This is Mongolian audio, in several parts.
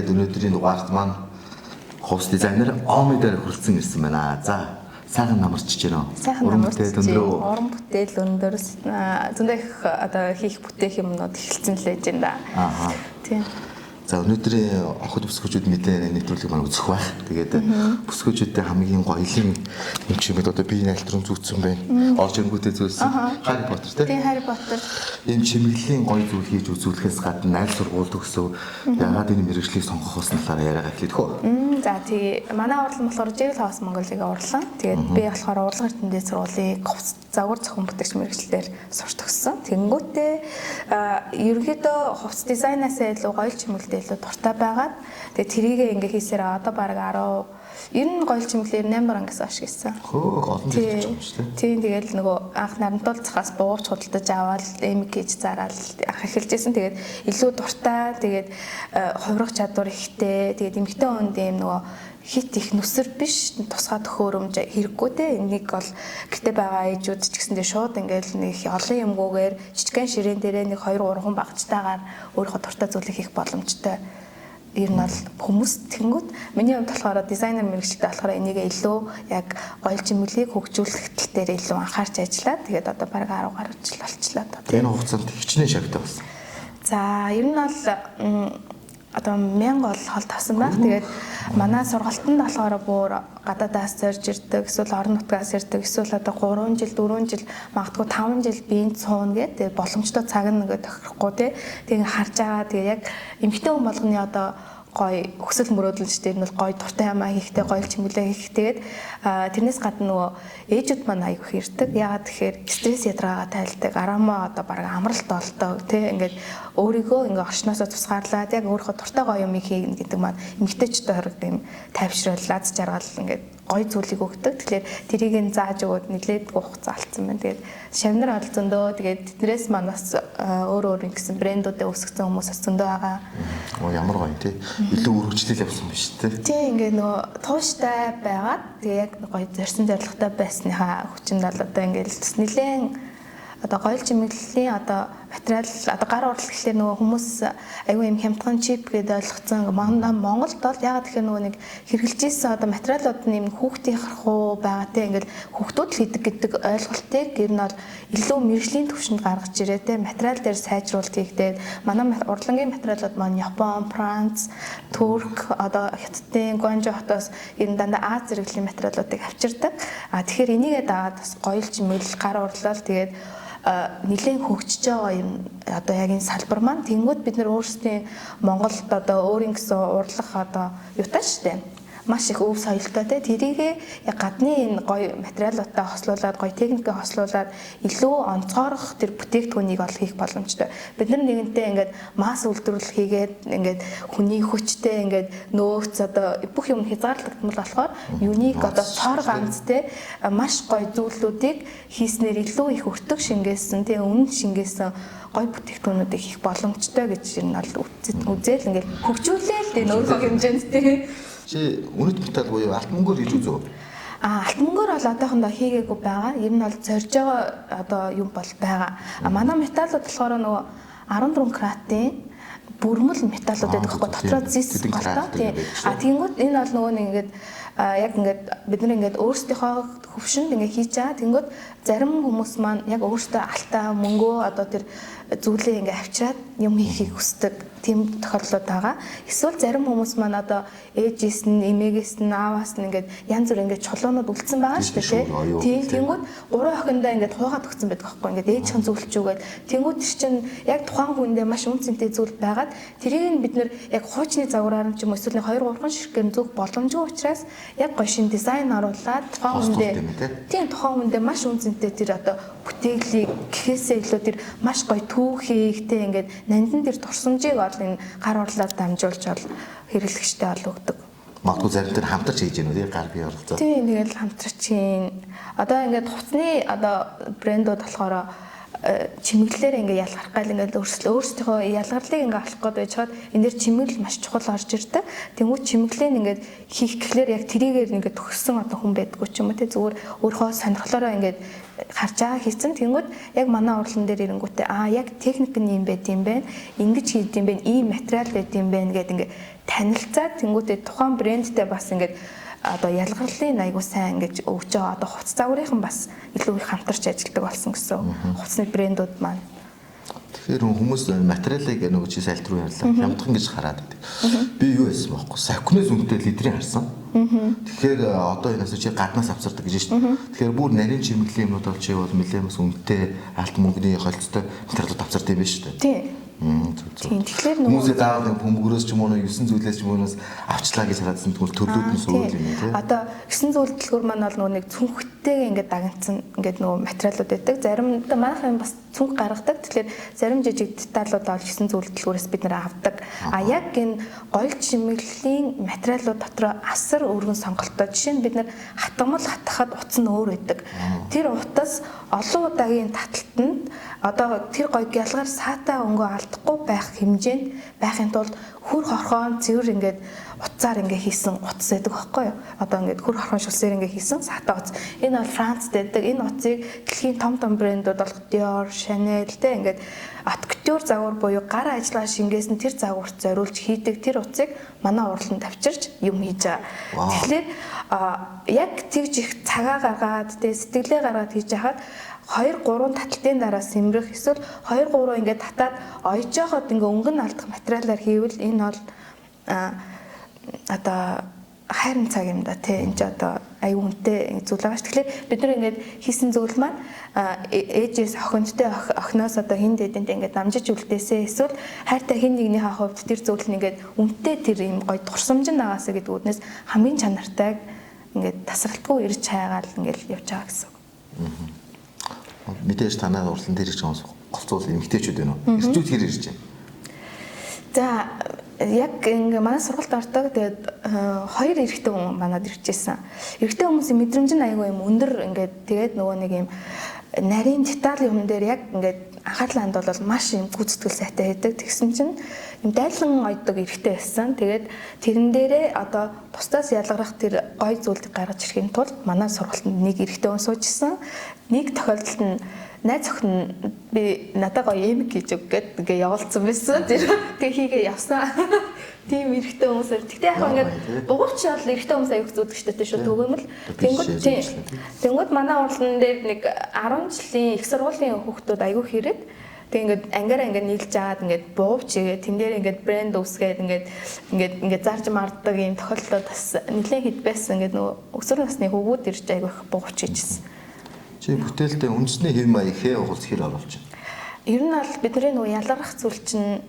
тэгээд өнөөдрийн дугаарт маань хувцас дизайнер Оми дээр хүрэлцэн ирсэн байна. За сайхан намарчж байна. Уран бүтээл өндөр зөндөө их одоо хийх бүтээх юмнууд эхэлсэн л байж байна да. Тийм. За өнөөдрийн охид бүсгүүчүүд мэдээ нэвтрүүлэг маань үзэх байх. Тэгээд бүсгүүчүүдтэй хамгийн гоёлын юм чимэд одоо би найлтрын зүүцсэн байна. Орж ирэнгүүтээ зөөсөн. Harry Potter тийм. Harry Potter. Энэ чимэглэлийн гоё зүйл хийж үзүүлэхээс гадна айл сургуульд өгсөв. Ягаад энэ мэргэжлийг сонгохоос нь талаар яриагаа эхлэв хөө. За тий манай урлан болохоор Jewel House Mongolia-гийн урлан. Тэгээд би болохоор урлаг эрдэмтэд сургуулийн загвар зохион бүтээгч мэргэжлээр сурч төгссөн. Тэнгүүтээ ерөнхийдөө хувцас дизайнаас илүү гоё чимэглэлд илүү дуртай байгаад тэгээд тэрийгээ ингээ хийсээр одоо баг 10 ер нь гоё чимэглэлээр 8 ангиас хойш хийсэн. Хөөх олон жил болж байгаа шүү дээ. Тийм тэгээд нөгөө анх нарантуул цахаас бууж худалдаж аваад эмэг хийж зараад анх эхэлжсэн. Тэгээд илүү дуртай тэгээд хувирах чадвар ихтэй тэгээд эмэгтэй хүнд юм нөгөө хит их нүсэр биш тусгай төхөөрөмж хэрэггүй те энийг бол гэтэ байгаа ээжүүд ч гэсэндээ шууд ингээл нэг олон юмгүйгээр жижигхэн ширээн дээрээ нэг 2 3 хүн багцтайгаар өөрийнхөө дуртай зүйлийг хийх боломжтой. Ер нь бол хүмүүс тэнгүүд миний хувьд болохоор дизайнер мэргэжилтэй болохоор энийг илүү яг гоё чимэглэлийг хөгжүүлэх тал дээр илүү анхаарч ажиллаад тэгээд одоо бараг 10 гаруй жил болчихлоо. Энэ хугацаанд хичнээн шагтай болсон. За ер нь бол одоо 1000 бол хол тавсан байх. Тэгээд манай сургалтанд болохоор бүр гадаадаас зорж ирдэг, эсвэл орон нутгаас ирдэг, эсвэл одоо 3 жил, 4 жил, магадгүй 5 жил биеийн цуун гэдэг боломжтой цаг нэгэ тохирохгүй тий. Тэгээ харж байгаа. Тэгээ яг эмэгтэй хүн болгоны одоо гоё өсөл мөрөөдөлч дээр нь бол гоё дуртай юмаа хийхтэй гоё чимэглээ хийх. Тэгээд тэрнээс гадна нөгөө ээжүүд маань аяг хэрдэг. Яагаад тэгэхээр стресс ядраагаа тайлдаг. Арамаа одоо баг амралт болдог тий. Ингээд өөрийгөө ингээ орчноосоо тусгаарлаад яг өөрийнхөө дуртай гоё юм хийнэ гэдэг маань эмэгтэйчүүд хориг юм тайвшрал, лаз жаргал ингээд гоё зүйлийг өгдөг. Тэгэхээр тэрийг нь зааж өгөөд нэлээд хугацаа алдсан байна. Тэгээд шавнар бол зөндөө тэгээд тэднээс манаас өөр ингэсэн брэндүүдээ өсгсөн хүмүүс зөндөө байгаа. Оо ямар гоё тий. Илүү өргөжлөл явсан биш тий. Тий ингээ нөгөө тууштай байгаад тэгээ яг гоё зорьсон зорилготой байсныхаа хүчинд бол одоо ингээл нэлээд одоо гоё чимэглэлийн одоо материал одоо гар урлал гэхлээр нөгөө хүмүүс аюу юм хямдхан чип гэдээ ойлгоцсон. Монголд бол ягаад тэгэхээр нөгөө нэг хэрэгжилж ийсэн одоо материалууд нь юм хүүхдийн харахуу байгаа те ингээл хүүхдүүд л хийдэг гэдэг ойлголтыг ер нь бол илүү мэржлийн түвшинд гаргаж ирээ те материал дээр сайжруулалт хийгдээд манай урлагийн материалууд маань Япон, Франц, Турк одоо Хятадын Гуанчжоу хотоос ер нь дандаа Аз зэрэглэлийн материалуудыг авчирдаг. Тэгэхээр энийгээ дагаад бас гоёл чимэглэл гар урлал тэгээд нэлээд хөгжиж байгаа юм одоо яг энэ салбар маань тэнгууд бид нар өөрсдийн Монголд одоо өөрийн гэсэн урлах одоо юутай штэ маш их өв соёлтой те тэрийгээ яг гадны энэ гоё материалуудтай хослуулад гоё техникээ хослуулад илүү онцгойрох тэр бүтээгдэхүүнийг ол хийх боломжтой. Бид нар нэгэнтээ ингээд масс үйлдвэрлэл хийгээд ингээд хүний хүчтэй ингээд нөөц одоо бүх юм хязгаарлагдмал болохоор юуник одоо цор ганц те маш гоё зүйлүүдийг хийснээр илүү их өртөг шингээсэн те үнэн шингээсэн гоё бүтээгдэхүүнүүдийг хийх боломжтой гэж ер нь бол үзэл ингээд хөгжүүлээл те өөрийнхөө хэмжээнд те чи үнэт металл буюу алтан мөнгөөр хийж үзөө. Алтан мөнгөөр бол одоохондоо хийгээгүй байгаа. Ер нь бол зорж байгаа одоо юм бол байгаа. Манай металлууд болохоор нөгөө 14 каратын бүрмэл металлууд байдаг байхгүй дотроо зис голтой. Тэгэнгүүт энэ бол нөгөө нэг ингээд яг ингээд бид нар ингээд өөрсдийнхөө хөвшөнд ингээд хийж байгаа. Тэгэнгүүт зарим хүмүүс маань яг өөртөө алтаа мөнгөө одоо тэр зүйлээ ингээд авчираад юм хийхийг хүсдэг. Тийм тохиолдлууд байгаа. Эсвэл зарим хүмүүс маань одоо ээжээс нь, эмээгээс нь, ааваас нь ингээд янз бүр ингээд чулуунууд үлдсэн байгаа шүү дээ, тийм. Тэнгүүд 3 охиндоо ингээд хуугаад өгсөн байдаг байхгүй ингээд ээжийн зөвлөчүүгээд. Тэнгүүд чинь яг тухайн хүндээ маш үнцэнтэй зүйл байгаад тэрийг нь бид нэр яг хуучны загвараар ч юм уу эсвэл 2 3 ширхгээр зөв боломжгүй учраас яг гоё шин дизайн оруулаад тухайн хүндээ тийм тухайн хүндээ маш үнцэнтэй тэр одоо бүтээлийг гэхээсээ илүү тэр маш гоё түүхийгтэй ингээд нандин тэр турсамжийг энэ гар урлаад дамжуулж бол хэрэглэгчтэй ол өгдөг. Магадгүй зарим дээр хамтарч хийж гэнэ үү гар бие оролцоо. Тийм тэгэл хамтарч хийн. Одоо ингээд хувцсны одоо брэндүүд болохоор чимэглэлээр ингээ ялгарх гал ингээ өөрсдийнхөө ялгарлыг ингээ авах гээд байжгаад энэ дэр чимэглэл маш чухал орж ирдэг. Тэнгүүд чимэглэлээ ингээ хийх гэхлээр яг тэрийгээр ингээ төгссөн одоо хүн байдгүй ч юм уу те зүгээр өөрийнхөө сонирхлоороо ингээ харж байгаа хийцэн. Тэнгүүд яг манай урлан дээр ирэнгүүтээ яг техник нь юм байт юм бэ. Ингэж хийд юм бэ. Ийм материал байт юм бэ гэд ингээ танилцаад тэнгуүтээ тухайн брэндтэй бас ингээд одоо ялгарлын айгуу сайн ингэж өгч байгаа одоо хувц загварынхан бас илүү их хамтарч ажилладаг болсон гэсэн хувцсны брэндүүд маань. Тэгэхээр хүмүүс материалыг нөгөө чи сайлт руу ярьлаа. Хямдхан гэж хараад байдаг. Би юу байсан бохоггүй. Сакунээс үнэтэй литрийн харсан. Тэгэхээр одоо энэ асуу чи гаднаас авчирдаг гэж шүү дээ. Тэгэхээр бүр нарийн чимэглийн юмнууд бол чи бол нэлээд бас үнэтэй алт мөнгөний холцтой материалууд авчирдаг юм байна шүү дээ. Тийм. Тэгэхээр хүмүүсээ заавал нэг бөмбөгөөс ч юм уу 9 зүйлээс ч юм уу авчлаа гэж хараадсан тэгвэл төрлүүд нь сүүл юм тийм. Одоо 9 зөвлөлтгөр маань бол нөгөө нэг цүнхтэйгээ ингээд дагнцсан ингээд нөгөө материалууд байдаг. Заримдаа манайхан бас цүнх гаргадаг. Тэгэхээр зарим жижиг деталууд бол 9 зөвлөлтгөрөөс бид нэр авдаг. А яг энэ гоёл чимэглэлийн материалууд дотор асар өргөн сонголттой. Жишээ нь бид нэр хатгамал хатахад утас нь өөр байдаг. Тэр утас олон удаагийн таталтанд одоо тэр гоё гялгаар саатай өнгөө алдахгүй байх хэмжээнд байхын тулд хүр хорхоон цэвэр ингээд утсаар ингээ хийсэн утас байдаг байхгүй юу? Одоо ингээд хүр хорхоон шүлсээр ингээ хийсэн саатай утас. Энэ бол Францд байдаг. Энэ утсыг дэлхийн том брэндүүд болох Dior, Chanel тэ ингээд акteur загвар буюу гар ажиллагаа шингээсэн тэр загварт зориулж хийдэг тэр утсыг манай урланд авчирч юм хийж байгаа. Тэгэхээр яг тэгж их цагаа гаргаад тэ сэтгэлээ гаргаад хийж хахад 2-3 таталтын дараа сэмрэх эсвэл 2-3 ингээд татаад ойж яхад ингээ өнгөн алдах материалаар хийвэл энэ бол одоо хайрын цаг юм да тий энэ ч одоо аюу үнэтэй зүйл байгаа ш. Тэгэхээр бид нар ингээд хийсэн зүйл маань ээжээс охинтой охиноос одоо хин дэдэнд ингээд дамжиж үлдээсээ эсвэл хайртай хин нэгнийхээ хувьд тэр зүйл нь ингээд үнэтэй тэр юм гоё турсамж нагаасаа гэдэг үднээс хамгийн чанартай ингээд тасралтгүй ирж хайгаал ингээд явж байгаа гэсэн. Мэдээж танаа урлан дээр ч голцуул эмгтээчүүд байна уу? Ирчүүд хэр ирж байна? За яг ингээ манай сургалт ордог. Тэгээд 2 эрэгтэй хүн манад ирчихсэн. Эрэгтэй хүмүүсийн мэдрэмж нь аягүй юм өндөр ингээд тэгээд нөгөө нэг юм нарийн деталь юм дээр яг ингээд анхаарлаа хандвал маш юм гүйцэтгэл сайтай байдаг. Тэгсэн чинь юм дайлан ойдог эрэгтэй байсан. Тэгээд тэрэн дээрээ одоо бусдаас ялгарах тэр гой зүйлийг гаргаж ирэхин тулд манай сургалтанд нэг эрэгтэй хүн суужсэн. Нэг тохиолдолд нь найз охин би надад гоё эмэг хийж өг гэд ингээ явуулсан байсан. Тэр хийгээ явсан. Тийм эрэгтэй хүмүүсээр. Тэгтээ яг ингээд бугууч бол эрэгтэй хүмүүс аяг зүудэх штэ шүү төгөөмөл. Тэнгүүд манай урлан дээр нэг 10 жилийн их сургуулийн хүүхдүүд аягүй хэрэг. Тэг ингээд ангаараа ингээд нийлж аваад ингээд буувч игээ тэн дээр ингээд брэнд үүсгээд ингээд зарж марддаг юм тохиолдол бас нэлээд хэд байсан. Ингээд нөгөө өсвөр насны хүүгүүд ирж аягүй их буувч хийжсэн. Чи бүтээлдээ үндэсний хэв маягхээ угуулж хэр оруулж байна? Ер нь бол бидний нөгөө ялгарх зүйл чинь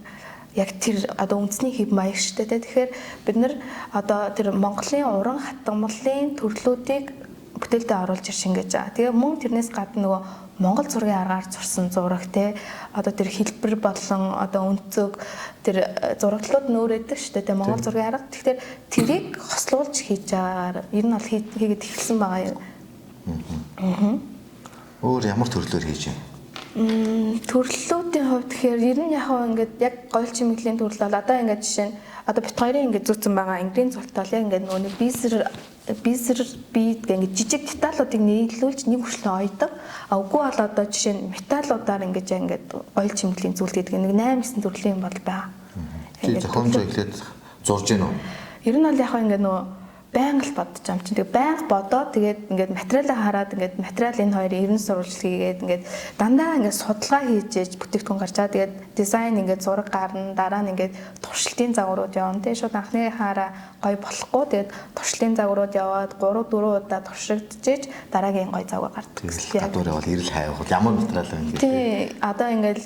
яг тэр одоо үндэсний хэв маяг шүү дээ. Тэгэхээр бид нар одоо тэр Монголын уран хатгамлын төрлүүдийг бүтээлдээ оруулж шингээж байгаа. Тэгээ мөн тэрнээс гадна нөгөө Монгол зургийн аргаар зурсан зураг те одоо тэр хэлбэр болон одоо өнцөг тэр зураглууд нөөрэдэг шүү дээ Монгол зургийн арга. Тэгэхээр тэрийг хослуулж хийж байгаагаар ер нь бол хийгээд эхэлсэн байгаа юм. Өөр ямар төрлөөр хийж байна? Төрлүүдийн хувьд тэгэхээр ер нь яг ингээд яг гоёл чимэглийн төрөл бол одоо ингээд жишээ нь одоо бит хоёрын ингээд зүүцэн байгаа английн зуртал яг ингээд нөгөө бисер бит ингээд жижиг деталуудыг нийлүүлж нэг хүртэл ойдог. А үгүй бол одоо жишээ нь металлуудаар ингээд гоёл чимэглийн зүйл гэдэг нэг 8-9 төрлийн бол байгаа. Чи зохиомжоо эхлээд зурж гин үү? Ер нь бол яг ингээд нөгөө байнга л бодож юм чинь тэгээ байнга бодоод тэгээд ингээд материалаа хараад ингээд материал энэ хоёрын ерэн сурвалж хийгээд ингээд дандаа ингээд судалгаа хийж бүтээгдэхүүн гарч байгаа. Тэгээд дизайн ингээд зураг гарна, дараа нь ингээд туршилтын загварууд явна. Тэгээд шууд анхныхаараа гоё болохгүй тэгээд туршилтын загварууд яваад 3-4 удаа туршигдчихэж дараагийн гоё загвар гардаг. Гадуур явал ирэл хайвал ямар материал вэ ингээд? Тий, одоо ингээд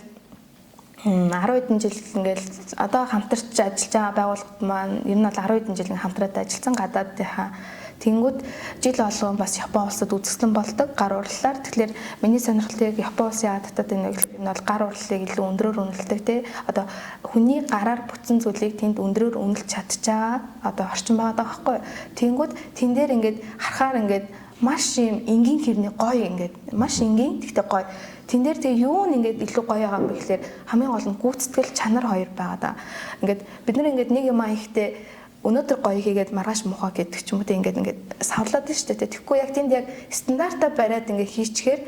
10 хэдэн жил ингээл одоо хамтарч ажиллаж байгаа байгууллагууд маань ер нь бол 10 хэдэн жил хамтраад ажилласан гадаадынхаа тэнгүүд жил болгон бас Япон улсад үзэсгэлэн болдог гар урлалаар. Тэгэхээр миний сонирхлыг Япон улсын татад энэ нь бол гар урлалыг илүү өндрөөр үнэлдэг тий. Одоо хүний гараар бүтсэн зүйлийг тэнд өндрөөр үнэлж чадчихаа одоо орчин байгаа байхгүй. Тэнгүүд тэн дээр ингээд харахаар ингээд маш юм энгийн хэрний гоё ингээд маш энгийн тэгтээ гоё. Тэн дээр тэгээ юу нь ингээд илүү гоё байгаа юм бэ гэхээр хамгийн гол нь гүйцэтгэл чанар хоёр байгаа да. Ингээд бид нар ингээд нэг юм ихтэй өнөөдөр гоё хийгээд маргааш муухай гэдэг ч юм уу те ингээд савлаад нь шүү дээ. Тэгэхгүй яг тэнд яг стандартаа бариад ингээд хийчихээр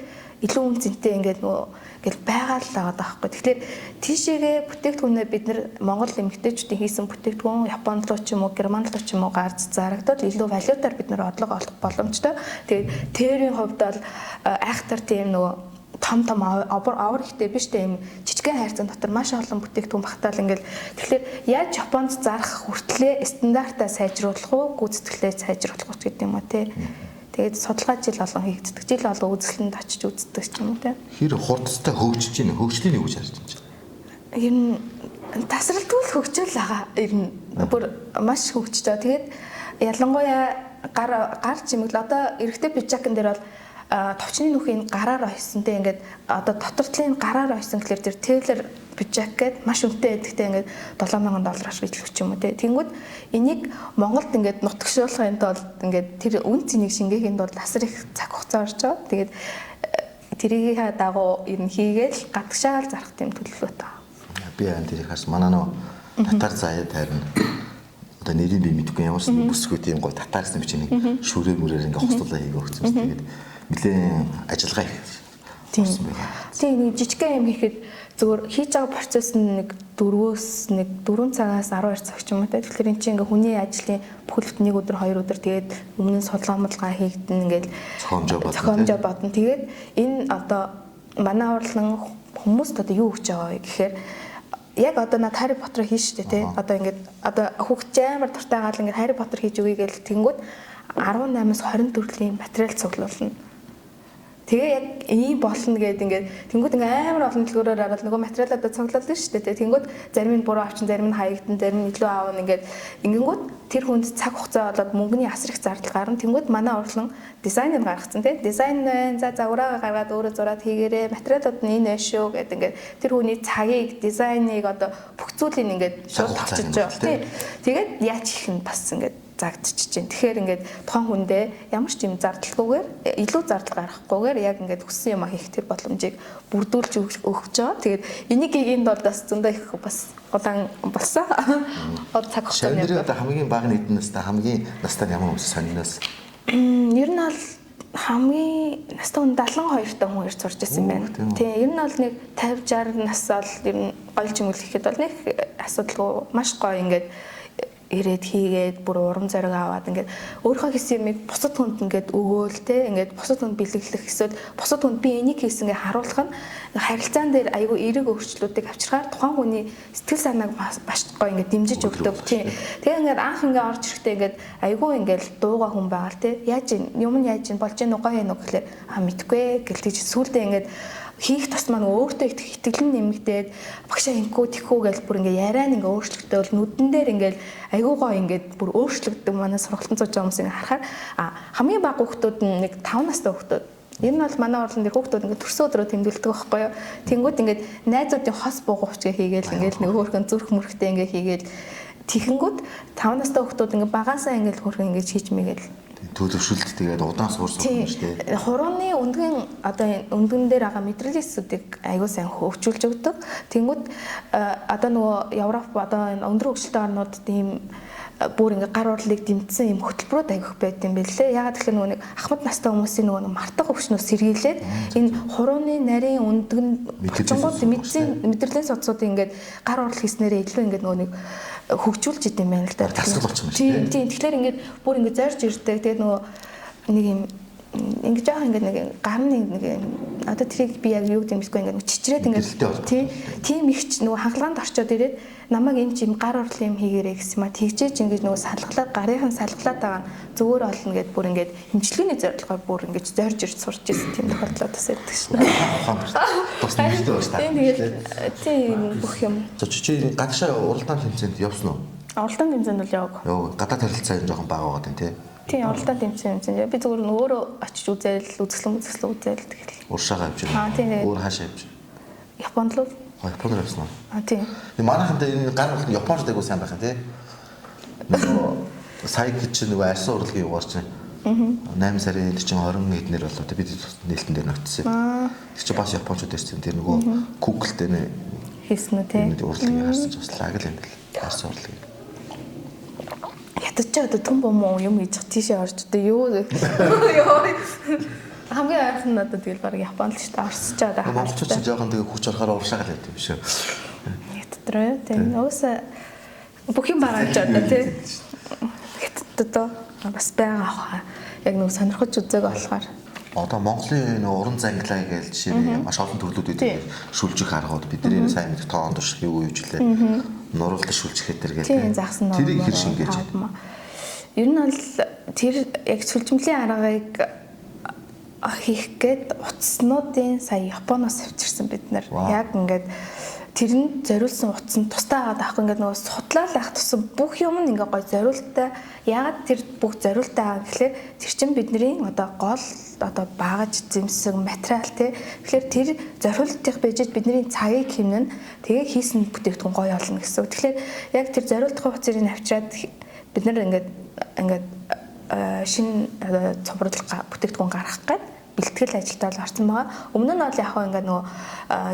илүү үнцэнтэй ингээд нөгөө ингээд байгаа л байгаа даахгүй. Тэгэхээр тийшээгээ бүтээгдэхүүнээ бид нар Монгол эмэгтэйчүүдийн хийсэн бүтээгдэхүүн Японд руу ч юм уу Герман руу ч юм уу гарч зарагдвал илүү валютаар бид нар орлого олох боломжтой. Тэгээд тэрийн хувьд бол айхтар тийм нөгөө том авар ихтэй биш дээ юм жижигхэн хайрцаг дотор маш олон бүтээгдэхүүн багтаал ингээл тэгэхээр яаж Японд зарах хүртлээр стандартаа сайжруулах уу гүйцэтгэлээ сайжруулах уу гэдэг юм уу те. Тэгээд судалгаа жил олон хийгддэг. Жил олон үзэсгэлэнд очиж үздэг ч юм уу те. Хэр хурдтай хөгжиж байна. Хөгжлийн юу гэж харж байна? Ер нь тасралтгүй л хөгжөөл байгаа. Ер нь бүр маш хөгжиж байгаа. Тэгээд ялангуяа гар чимэгл одоо эрэгтэй пижакн дээр бол товчны нүхийн гараар ойсонтэй ингээд одоо дотор талын гараар ойсон гэхэлэр тэр Taylor пижак гэдэг маш үнэтэй эдгтэй ингээд $7,000-аар бичлэх юм уу те. Тэнгүүд энийг Монголд ингээд нутагшуулахын тулд ингээд тэр үн цэнийг шингээхийн тулд асар их цаг хугацаа орж байгаа. Тэгээд тэрийг дагуу ер нь хийгээл гадагшаал зарах тийм төлөвлөлт байгаа. Би энэ тэрийг харсан. Манай нөө татар заяа тайрна. Одоо нэрийг би мэдэхгүй ямар ч бүсгүй тийм гой татаарсан бичээний шүрээр мүрээр ингээд хослуулаа хийгээ өгсөн. Тэгээд нэлээд ажиллагаа их болсон байна. Тийм нэг жижигхэн юм хийхэд зөвөр хийж байгаа процесс нь нэг 4 цагаас 12 цаг ч юм уу те. Тэгэхээр эн чинь ингээ хүний ажлын бүхэлд нэг өдөр 2 өдөр тэгээд өмнө нь судалгаа хийгдэн ингээл зохиомжоо бодно. Тэгээд энэ одоо манай урлан хүмүүст одоо юу гэж байгаа вэ гэхээр яг одоо над Harry Potter хийж штэ те. Одоо ингээд одоо хүүхд амар дуртай гал ингээд Harry Potter хийж өгье гэл тэнгүүд 18-аас 20 төрлийн материал цуглуулна. Тэгээ яг ийм болно гэдэг ингээд тэнгууд ингээ амар олон дэлгүүрээр хараад нөгөө материалуудаа цуглуулсан шүү дээ. Тэнгууд зарим нь буруу авчин, зарим нь хаягдан, зарим нь илүү аавн ингээд ингэнгүүт тэр хүнд цаг хугацаа болоод мөнгөний асар их зардал гарна. Тэнгууд манай урлан дизайныг гаргацсан тий. Дизайн байна. За ураагаа гаргаад өөрөө зураад хийгээрээ материалууд нь энэ шүү гэдэг ингээд тэр хүний цагийг, дизайныг одоо бүх зүйлийг ингээд шууд авчиж байгаа тий. Тэгээд яаж их нь бас ингээд загдчих чинь. Тэгэхээр ингээд тухайн хүндээ ямар ч юм зардалгүйгээр илүү зардал гаргахгүйгээр яг ингээд хүссэн юм хийх тэр боломжийг бүрдүүлж өгч байгаа. Тэгээд энийг хийгээд бол бас зөндөө их бас удаан болсон. Одоо цаг хугацааны одоо хамгийн бага нийтэн настай хамгийн настай ямар хүмүүс сониноос. Ер нь бол хамгийн настай хүн 72 та хүн ирж сурч ирсэн байна. Тийм, ер нь бол нэг 50 60 нас бол ер нь гол чимэл хийхэд бол нэг асуудалгүй маш гоё ингээд ирээд хийгээд бүр урам зориг аваад ингээд өөрийнхөө хийсэн юмыг бусад хүнд ингээд өгөөл те ингээд бусад хүнд бэлэглэх эсвэл бусад хүнд би энийг хийсэн гэж харуулах нь харилцаан дээр айгүй эерэг өөрчлөлтүүдийг авчирхаар тухайн хүний сэтгэл санааг маш гоё ингээд дэмжиж өгдөг тийм. Тэгээ ингээд анх ингээд орж ирэхдээ ингээд айгүй ингээд дууга хүн байгаа те яаж юм нь яаж болж гэнэ гоё юм уу гэхлээр мэдгүй гэлтэж сүулдэ ингээд хийх тусмаа өөртөө итгэл нь нэмэгдээд багшаа инкүү тэхүү гэж бүр ингээ яриа нь ингээ өөрчлөгдөв бол нүдэн дээр ингээ айгуу гоо ингээ бүр өөрчлөгдөв манай сургалтын зууж байгаа хүмүүсийг харахаар хамгийн бага хүүхдүүд нь нэг 5 настай хүүхдүүд энэ нь бол манай урлан дээр хүүхдүүд ингээ төрсөн өдрөө тэмдэглэдэг байхгүй юу тэнгууд ингээ найзуудын хос буугуучгээ хийгээл ингээ нэг хөөрхөн зүрх мөрхтэй ингээ хийгээл тэгэнгүүт 5 настай хүүхдүүд ингээ багаасаа ингээ хөөрхөн ингээ хийж мэгээл төлөвшөлт тэгээд удаан суурсан юм шүү дээ. Хурууны өндгөн одоо өндгөн дээр байгаа материалистуудыг аягүй сайн хөгжүүлж өгдөг. Тэнгүүд одоо нөгөө Европ одоо өндөр хөгжилтэй орнууд тийм бүр ингээ гар урлыг дэмжсэн юм хөтөлбөрүүд аягүйх байт юм бэлээ. Ягаад гэхээр нөгөө нэг ахмад настай хүмүүсийн нөгөө мартах өвчнөөс сэргийлээд энэ хурууны нарийн өндгөн очингууд мэдрэлийн судсуудын ингээ гар урал хийснээрээ илүү ингээ нөгөө нэг хөгжүүлж идэм байна л да. Тасгал болчих юм шүү дээ. Тийм. Тэгэхээр ингээд бүр ингээд зорж ирдэг. Тэгээд нөгөө нэг юм ингээд жоох ингээд нэг гарны нэг одоо тэрийг би яг юу гэдэг юм бэ ингээд чичрээд ингээд тийм ихч нөгөө хагалгаанд орчоод ирээд намайг энэ чим гар урлын юм хийгээрэй гэсэн юм а тэгжээж ингээд нөгөө салглаад гарынхан салглаад байгаа нь зүгээр олно гэд бүр ингээд хэмжлэгийн зорилгоор бүр ингээд зорж ирж сурч ирсэн тийм тохиолдлоо бас байдаг шнэ. Тус нэмэлттэй байна та. Тийм бүх юм. За чи гадагшаа уралдаан тэмцээнд явсан уу? Уралдаан тэмцээнд бол яваг. Гадаад харилцаа юм жоохон бага байгаа тийм. Тийм уралдаан тэмцээн юм. Би зүгээр нь өөрөө очиж үзээл, үзэсгэлэн үзээл тэгэл. Уршаага явж байна. Өөр хаашаа явж байна? Японд л. Японд явсан уу? Тийм. Манайханд энэ гар уралд Японд айгуу сайн байх тийм. Нөгөө сая гэж нөгөө арьсан урлагийн югаар чинь 8 сарын чинь 20 эднэр болоо бид нээлтэн дээр нөтсөн. Тэр чинь бас японочдод ирсэн. Тэр нөгөө Google дээр хийсэн үү тийм. Урлагийг харсан ч бас лаг л юм бэл. Арьсан урлагийг. хятадч одоо түн бомоо юм хийж тийшээ орж одоо юу хамгийн ойрхон нь одоо тэгэл баг Японд л шүү дээ орсож байгаа. Монголчууд ч жоохон тэгээ хүч орохоор уршаагаад байт юм шүү. Хятадраа тийм уусаа бүх юм байгаа ч одоо тий хятадд бас байгаа хаа. Яг нэг сонирхож үзээг болохоор одоо Монголын нэг уран зангилаа гэж жишээ маш олон төрлүүд үүдэг шүлжих аргууд бидний сайн мэдэх тоон турших юу юу жилээ нуруултаа шүлжихэд тэр гэдэг тэрийг хэр шингээж ер нь бол тэр яг шүлжмлийн аргыг хийх гээд утаснуудын сая Японоос авчирсан бид нар яг ингээд тэрэнд зориулсан утас нь тустай байгаа даахгүй ингээд нөгөө судлаад байх тусам бүх юм нь ингээд гой зориултаа ягаад тэр бүх зориултаа байгаа гэхлээр тэр чинь бидний одоо гол одоо багаж зэмсэг материал тий тэгэхээр тэр зориултыг бижиж бидний цагийг хэмнэн тэгээ хийсэн бүтээгдэхүүн гоё олно гэсэн. Тэгэхээр яг тэр зориултын хугацааг авчираад бид нар ингээд шинэ цоврудлага бүтээгдэхүүн гаргах гээд бэлтгэл ажилдаа орсон байгаа. Өмнө нь бол яг хаа ингээд нөгөө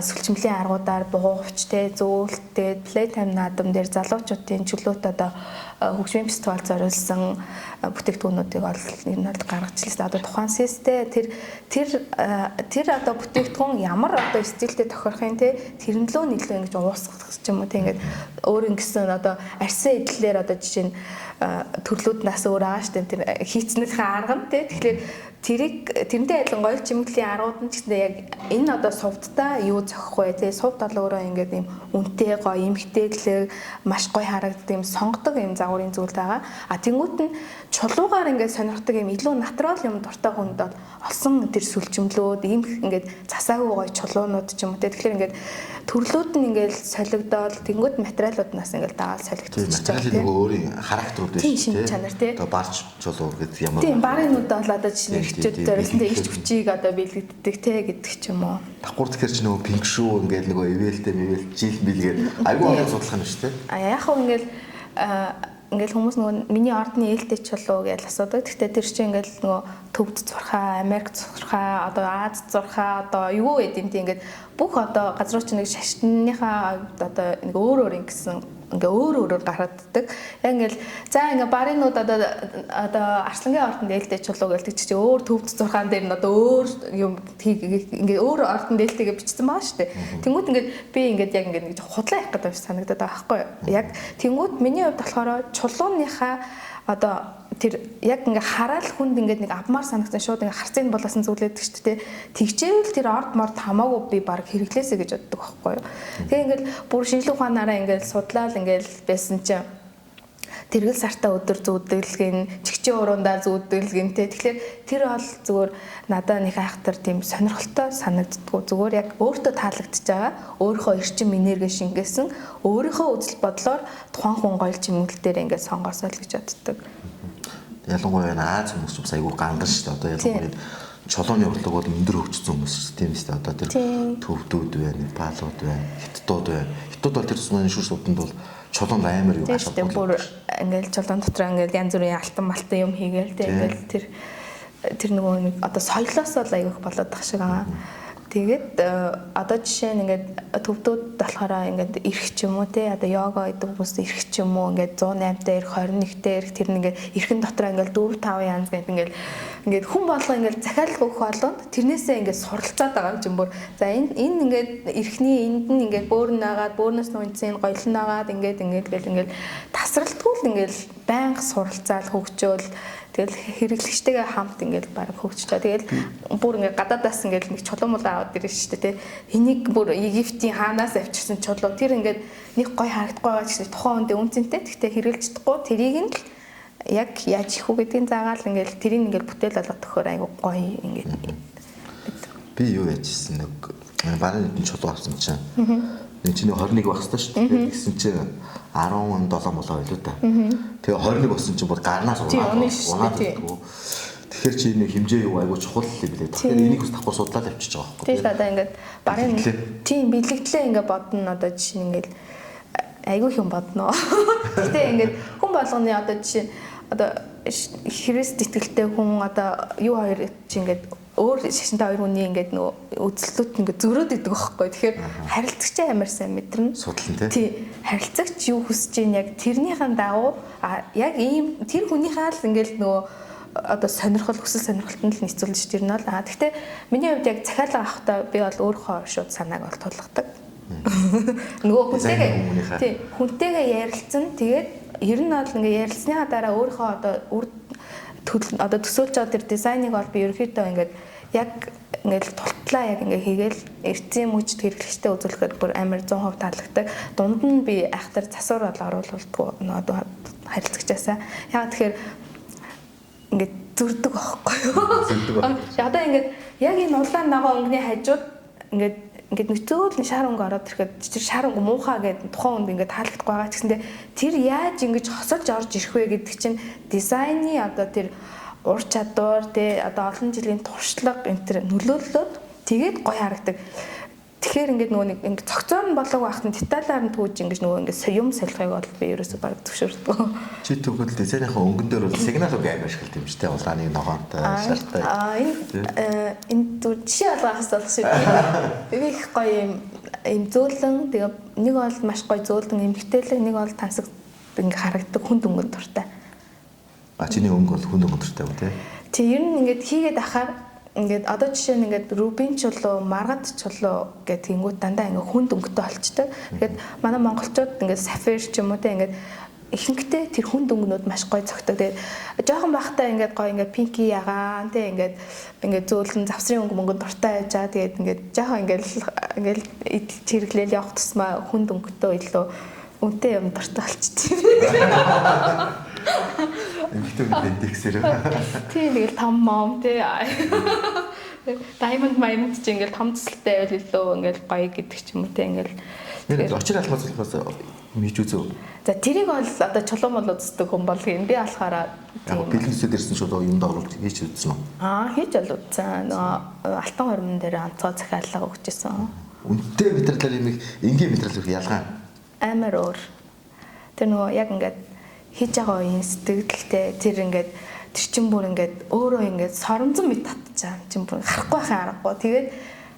сүлжмлийн аргуудаар бугуувчтэй, зөөлттэй, playtime наадам дээр залуучуудын чөлөөт одоо хөгжмийн фестивал зориулсан бүтээгдэхүүнүүдийг бол ер нь бол гаргаж ирсэн. Одоо тухайн систем тэр одоо бүтээгдэхүүн ямар одоо стилтэй тохирохын те тэрнлөө нийлээ ингэж уусгах ч юм уу те ингээд өөр ингэсэн одоо арьсан эдлэлээр одоо жишээ нь төрлүүднээс өөр байгаа шүү дээ. Тэр хийцнийхээ арга нь те тэгэхээр тэрнтэй адилхан гоёл чимэглийн аргууд нь ч гэсэн яг энэ одоо сувдтай юу зохих вэ тий сувд бол өөрөө ингээд юм үнэтэй гоё эмхтэйглэг маш гоё харагддаг юм сонгодог юм загварын зүйл байгаа. А тэнгуут нь чулуугаар ингээд сонирхдаг юм илүү натурал юм дуртай хүнд бол олсон тэр сүлжимлүүд ийм ингээд засаагүй гоё чулуунууд ч юм уу тий тэгэхээр ингээд төрлүүд нь ингээд солигдоод тэнгуут материалууднаас ингээд дагаад солигдчихж байгаа тий нөгөө өөрийн характерууд биш тий чанар тий одоо барч чулуу гэдэг ямар тий барынууд бол одоо жишээ хичээд зориулсан ирч хүчийг одоо биелэгддэг те гэдэг ч юм уу. Давхар тэгэхээр чи нөгөө пинк шүү ингээл нөгөө ивэлтэй мэвэл жил билгээд айгүй олон судлах юм шүү дээ. Яг хөө ингээл хүмүүс нөгөө миний ордны ээлтэй чулуу гэж асуудаг. Гэхдээ тэр чинь ингээл нөгөө төвд зурхаа, Америк зурхаа, одоо Аз зурхаа, одоо юу гэдэг юм тий ингээд бүх одоо газрууч нэг шашныхаа одоо нэг өөр ингэсэн ингээ өөр гаргаддаг. Яг ингээл за ингээ баринууд одоо Арслангийн ордонд ээлтэй чулуу гэлдэг чи өөр төвд зурхаан дээр нь одоо өөр юм ингээ өөр ордонд ээлтэйгээ бичсэн байгаа шүү дээ. Тэнгүүд ингээд би ингээд яг ингээд нэг худлаа явах гэдэг санагдаад байгаа байхгүй юу? Яг тэнгүүд миний хувьд болохоор чулууныхаа одоо тэр яг ингээ хараал хүнд ингээд нэг авмаар санагдсан шууд ингээ харцын болоосон зүйлээдэг шүү дээ. Тэгжээвэл тэр орд морд хамаагүй би баг хэрэглээсэ гэж боддог байхгүй юу. Тэгээ ингээд бүр шинжлэх ухаанаараа ингээд судлаад ингээд байсан чинь тэргэл сартаа өдөр зүүдэглэг, чигчээ урундаа зүүдэглэг нэ. Тэгэхээр тэр бол зүгээр надад нэг айхтар тийм сонирхолтой санагддггүй. Зүгээр яг өөртөө таалагдж байгаа, өөрийнхөө эрчим энерги шингээсэн, өөрийнхөө үзэл бодлоор тухайн хүн гоё чимэглэл дээр ингээд сонгоосоо л гэж боддог. Ялангуяа Аз хүмүүс ч бас айгүй ганган шүү дээ. Одоо ялангуяа чулууны урлаг бол өндөр хөгжсөн хүмүүс шүү дээ. Тийм шүү дээ. Одоо тэр төвдүүд байна, Непалууд байна, Хятадууд байна. Хятад бол тэр сумын шүүр суданд бол чулуунд амар юу ашиглаж бүр ингээл чулуун дотор ингээл янз бүрийн алтан малтан юм хийгээл тийм ингээл тэр нөгөө нэг одоо соёлоос бол аягүйх болоод тах шиг байгаа. Тэгээд одоо жишээ нь ингээд төвдүүд болохоор ингээд ирэх ч юм уу те одоо йога гэдэг хүмүүс ирэх ч юм уу ингээд 108-тай ирэх 21-тэй ирэх тэр нь ингээд эрхэн дотор ингээд 4 5 янз гэдэг ингээд хүн болго ингээд захиалга өгөх болгонд тэрнээсээ ингээд суралцаад байгаа юм чинь бүр за энэ ингээд эрхний энд нь ингээд бөөрн агаад бөөрнөөс нүнцэн гоёлн агаад ингээд тасралтгүй л ингээд байнга суралцаал хөгжөөл тэгэл хэрэглэгчтэйгээ хамт ингээд баг хөгжиж байгаа. Тэгэл бүр ингээд гадаадаас ингээд нэг чулуу мул аваад ирж штэ тий. Энийг бүр Египтийн хаанаас авчирсан чулуу тэр ингээд нэг гой харагдахгүй байгаа ч тухайн үндэ үнцэнтэй. Гэхдээ хэрэглэж чадахгүй тэрийг нь яг яаж их үү гэдгийг заагаал ингээд тэрийг ингээд бүтээл болгох төхөөр айгу гоё ингээд би юу яжсэн нэг баруун нэгэн чулуу авсан чинь нэг чинь 21 байх хэрэгтэй шүү дээ. Тэгсэн чинь 17 молоо байлуу та. Тэгээ 21 болсон чинь бүр гарнаас унаад байдаг. Тэгэхээр чи нэг хэмжээ юу айгуу чухал л юм билээ. Тэгэхээр энийг бас давхар судлаад авчиж байгаа байхгүй. Тийм одоо ингээд баруун тийм бэлэгдлээ ингээд бодно одоо жишээ нь ингээд айгуу юм бодно. Гэтэ ингээд хүн болгоны одоо жишээ одоо Христ итгэлтэй хүн одоо юу хоёр чи ингээд өөр шашинтай хоёр хүний ингээд нөгөө үзэлтүүд ингээд зөрөөд идэг байхгүй. Тэгэхээр харилцагчаа амар сайн мэдэрнэ. Судлан тий. Харилцагч юу хүсэж ийн яг тэрнийхэн дагуу яг ийм тэр хүнийхээ л ингээд нөгөө одоо сонирхол хүсэл сонирхолтод л нийцүүлж тэрнэ бол гэхдээ миний хувьд яг захиалга авахдаа би бол өөрөө шууд санааг бол тулгадаг. Нөгөө хүнтэйгээ ярилцсан. Тэгээд ер нь бол ингээ ярилцсныхаа дараа өөрийнхөө одоо төсөөлж байгаа тэр дизайныг бол би ерөөхдөө ингээд яг ингээл тултлаа яг ингээ хийгээл эрцэн мөчд хэрэглэгчтэй үзүүлэхэд бүр амар 100% таалагддаг. Дунд нь би айхтар засвар бол оруулуулдаг нөгөө харилцагчаасаа. Яг тэгэхээр ингээд зүрдэг байхгүй юу? Одоо ингээд яг энэ улаан ногоо өнгөний хажууд ингээд нөцөөл шар өнгө ороод ирэхэд тэр шар өнгө муухай гэдэг тухайн үнд ингээд таалагдахгүй байгаа ч гэсэндээ тэр яаж ингэж хосож орж ирэх вэ гэдэг чинь дизайны одоо тэр ур чадвар тий одоо олон жилийн туршлага энэ тэр нөлөөллөд тэгээд гоё харагдаг. Тэгэхээр ингээд нөгөө нэг ингээд цогцоор нь болоог байхад деталаар нь түүж ингэж нөгөө ингээд юм солихыг бол би ерөөсөө баг зөвшөөрдөг. Чи тэгвэл дизайныхаа өнгөн дээр бол сигналыг аим ашигладаг юм шүү дээ. Улааны ногоонтой шартай. Энэ зүр жишээ олгохоос болох шүү. Би их гоё юм зөөлөн тэгээ нэг бол маш гоё зөөлөн эмгтээлэг нэг бол тансаг ингээд харагддаг хүнд өнгөн дуртай. Чиний өнгө бол хүнд өнгөн дуртай юм тий. Чи ер нь ингээд хийгээд ахаар ингээд одоо жишээ нь ингээд рубин чулуу, маргад чулуу гэдэг тэнгууд дандаа ингээд хүнд өнгөтэй болчтой. Тэгээд манай монголчууд ингээд сафир ч юм уу те ингээд ихэнхдээ тэр хүнд өнгөнүүд маш гоё цогтой. Тэгээд жоохон байхдаа ингээд гоё ингээд пинки ягаан те ингээд зөөлөн завсрын өнгө мөнгө дуртай байж байгаа. Тэгээд ингээд жоохон ингээд чирглээл явах тусмаа хүнд өнгөтэй илүү үнэтэй юм дуртай болчтой. Эмхтэй бендиксэр. Тийм тэгэл том мом тий. Diamond ч ингээл том цэцэлтэй байвал илүү ингээл гоё гэдэг ч юм уу тий ингээл. Нэр очир алмаас хийж үзөө. За тэрийг бол одоо чулуун бол үздэг хүн бол юм би болохоор яг бэлэнсэд ирсэн ч одоо юмд оруулж хийж үзсэн үү? Хийж бол үзсэн. Нөгөө алтан хормон дээр онцгой захиалга өгчээсэн. Үнэтэй материалаар юм энгийн материал ялгаа. Амар өөр. Тэр нөгөө яг ингээд хийж байгаа үеийн сэтгэлдээ тэр ингээд тэр чин бүр ингээд өөрөө ингээд соромзон мэд татчихаа чин бүр харахгүй хаа аргагүй. Тэгээд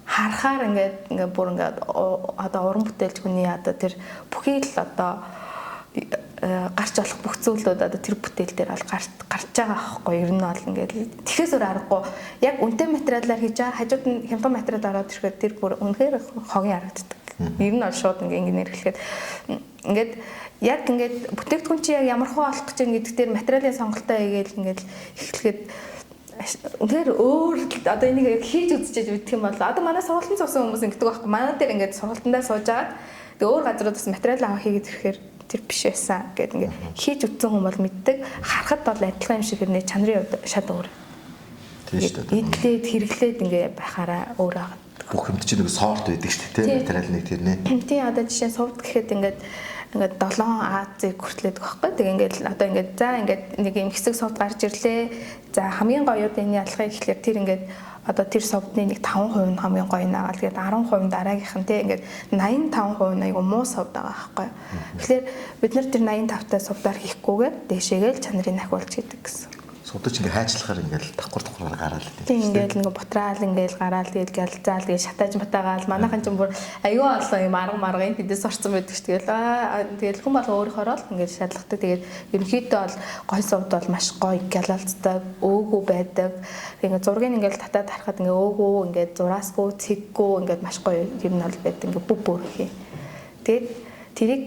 харахаар ингээд бүр ингээд одоо уран бүтээлч хүний одоо тэр бүхий л одоо гарч болох бүх зүйлүүд одоо тэр бүтээл дээр бол гарч байгаа аахгүй ер нь бол ингээд тэхээс өөр аргагүй. Яг үнэтэй материалаар хийж байгаа хажууд нь хямдхан материал ороод ирэхэд тэр бүр үнэхээр хогийн харагддаг. Ер нь бол шууд ингээд хэлэхэд ингээд яг ингээд бүтээгдэхүүн чи яг ямар хөө олох гэж байна гэдэг дээр материалын сонголтоо хийгээл ингээд эхлэхэд үнээр өөр одоо энийг яг хийж үзчихэж мэдэх юм бол одоо манай сургалтын суусан хүмүүс ингэдэг байхгүй манай дээр ингээд сургалтандаа сууж агаад тэгээ өөр газруудаас материал аваа хийгээд ирэхээр тэр биш байсан гэдэг ингээд хийж үзсэн хүмүүс бол мэддэг харахад бол адилхан юм шиг хэрнээ чанарын хувьд шат өөр. Тийм шүү дээ. Эдлээд хэрэглээд ингээд байхаараа өөр байгаа. Бүх юмд чинь нэг сорт байдаг шүү дээ материал нэг тэр нэ. Тийм одоо жишээ нь сувд гэхэд ингээд 7 АЗ-ыг хүртлээдэг байхгүй. Тэгээ ингээд одоо ингээд за ингээд нэг юм хэсэг сувд гарч ирлээ. За хамгийн гоё юу энэ ялахыг ихлээр тэр ингээд одоо тэр сувдны нэг 5% нь хамгийн гоё наагаал тэгээд 10% дараагийнх нь тийм ингээд 85% нь айгу муу сувд байгаа байхгүй. Тэгэхээр бид нар тэр 85-тай сувдаар хийхгүйгээр дээшээгээл чанарыг ахиулж хийдэг гэсэн. Сувдаж ингээ хайчлахаар ингээл давхар гараал тийм. Тийм ингээл нэг бутраал ингээл гараал тэгэл гэлзаал тэгэл шатааж матаагаал манайхан ч бүр аюу олон юм арга энэ тэдэс орсон байдаг ш. Тэгэл хүн бол өөрөөр л ингээл шалгадаг. Тэгээд ерөнхийдөө бол гой сувд бол маш гоё гялалцдаг, өөгөө байдаг. Ингээ зургийг ингээл татаад харахад ингээ өөгөө ингээ зураасгүй, цэггүй ингээ маш гоё юм бол байдаг. Ингээ бүх хий. Тэгээд тэрийг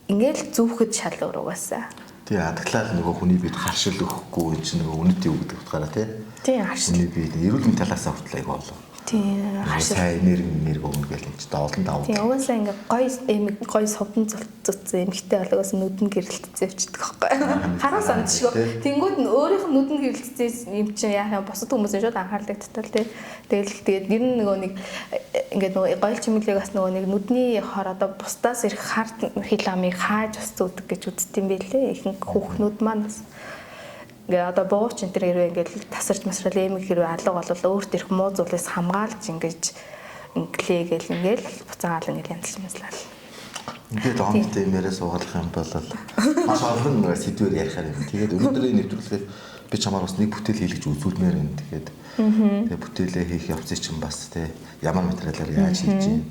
ингээл зүвхэд шал өөр угаасаа. Тий, адаглал нөгөө хүний бид харшил өгөхгүй энэ чинь нөгөө үнэт юу гэдэг утгаараа тий. Тий, харшил. Хүний бид эрүүл мэндийн талаас хүртэл аяг болов. Тий, харшил. Сайн энерги өгнө гэл энэ чинь доолн давуу. Тий, угаасаа ингээ гоё сувдан зүтцсэн эмхтэй болгоос нүдэнд гэрэлтцээ өвчдөг байхгүй. Хараа санджгүй. Тэнгүүд нь өөрийнх нь нүдэнд гэрэлтцээ юм чинь яахаа бусад хүмүүсийн шууд анхаарлыг татвал тий. Тэгээд ер нь нөгөө нэг ингээ нөгөө гоёл чимэглийг бас нөгөө нэг нүдний хор одоо бусдаас ирэх харт хил амыг хааж ус зүдэг гэж үздэг юм байлээ. Ихэнх хүүхнүүд маань бас ингээ одоо бууч энэ төр ирээ ингээл тасарч масрал эмэг хэрэг алга болол өөрт ирэх муу зүйлээс хамгаалж ингэж инглээгээл ингээл буцаагаал ингээл янзлмаслаа. Ингээд онтой юмараа суугалах юм бол маш олон сэдвээр ярихаар юм. Тэгээд өнөөдрийн нэвтрүүлгээр би чамаар бас нэг бүтээл хийлгэж үзүүлмээр юм. Тэгээд Тэгээ бүтээлээ хийх явцыг чинь бас тий ямар материалаар яаж хийж чинь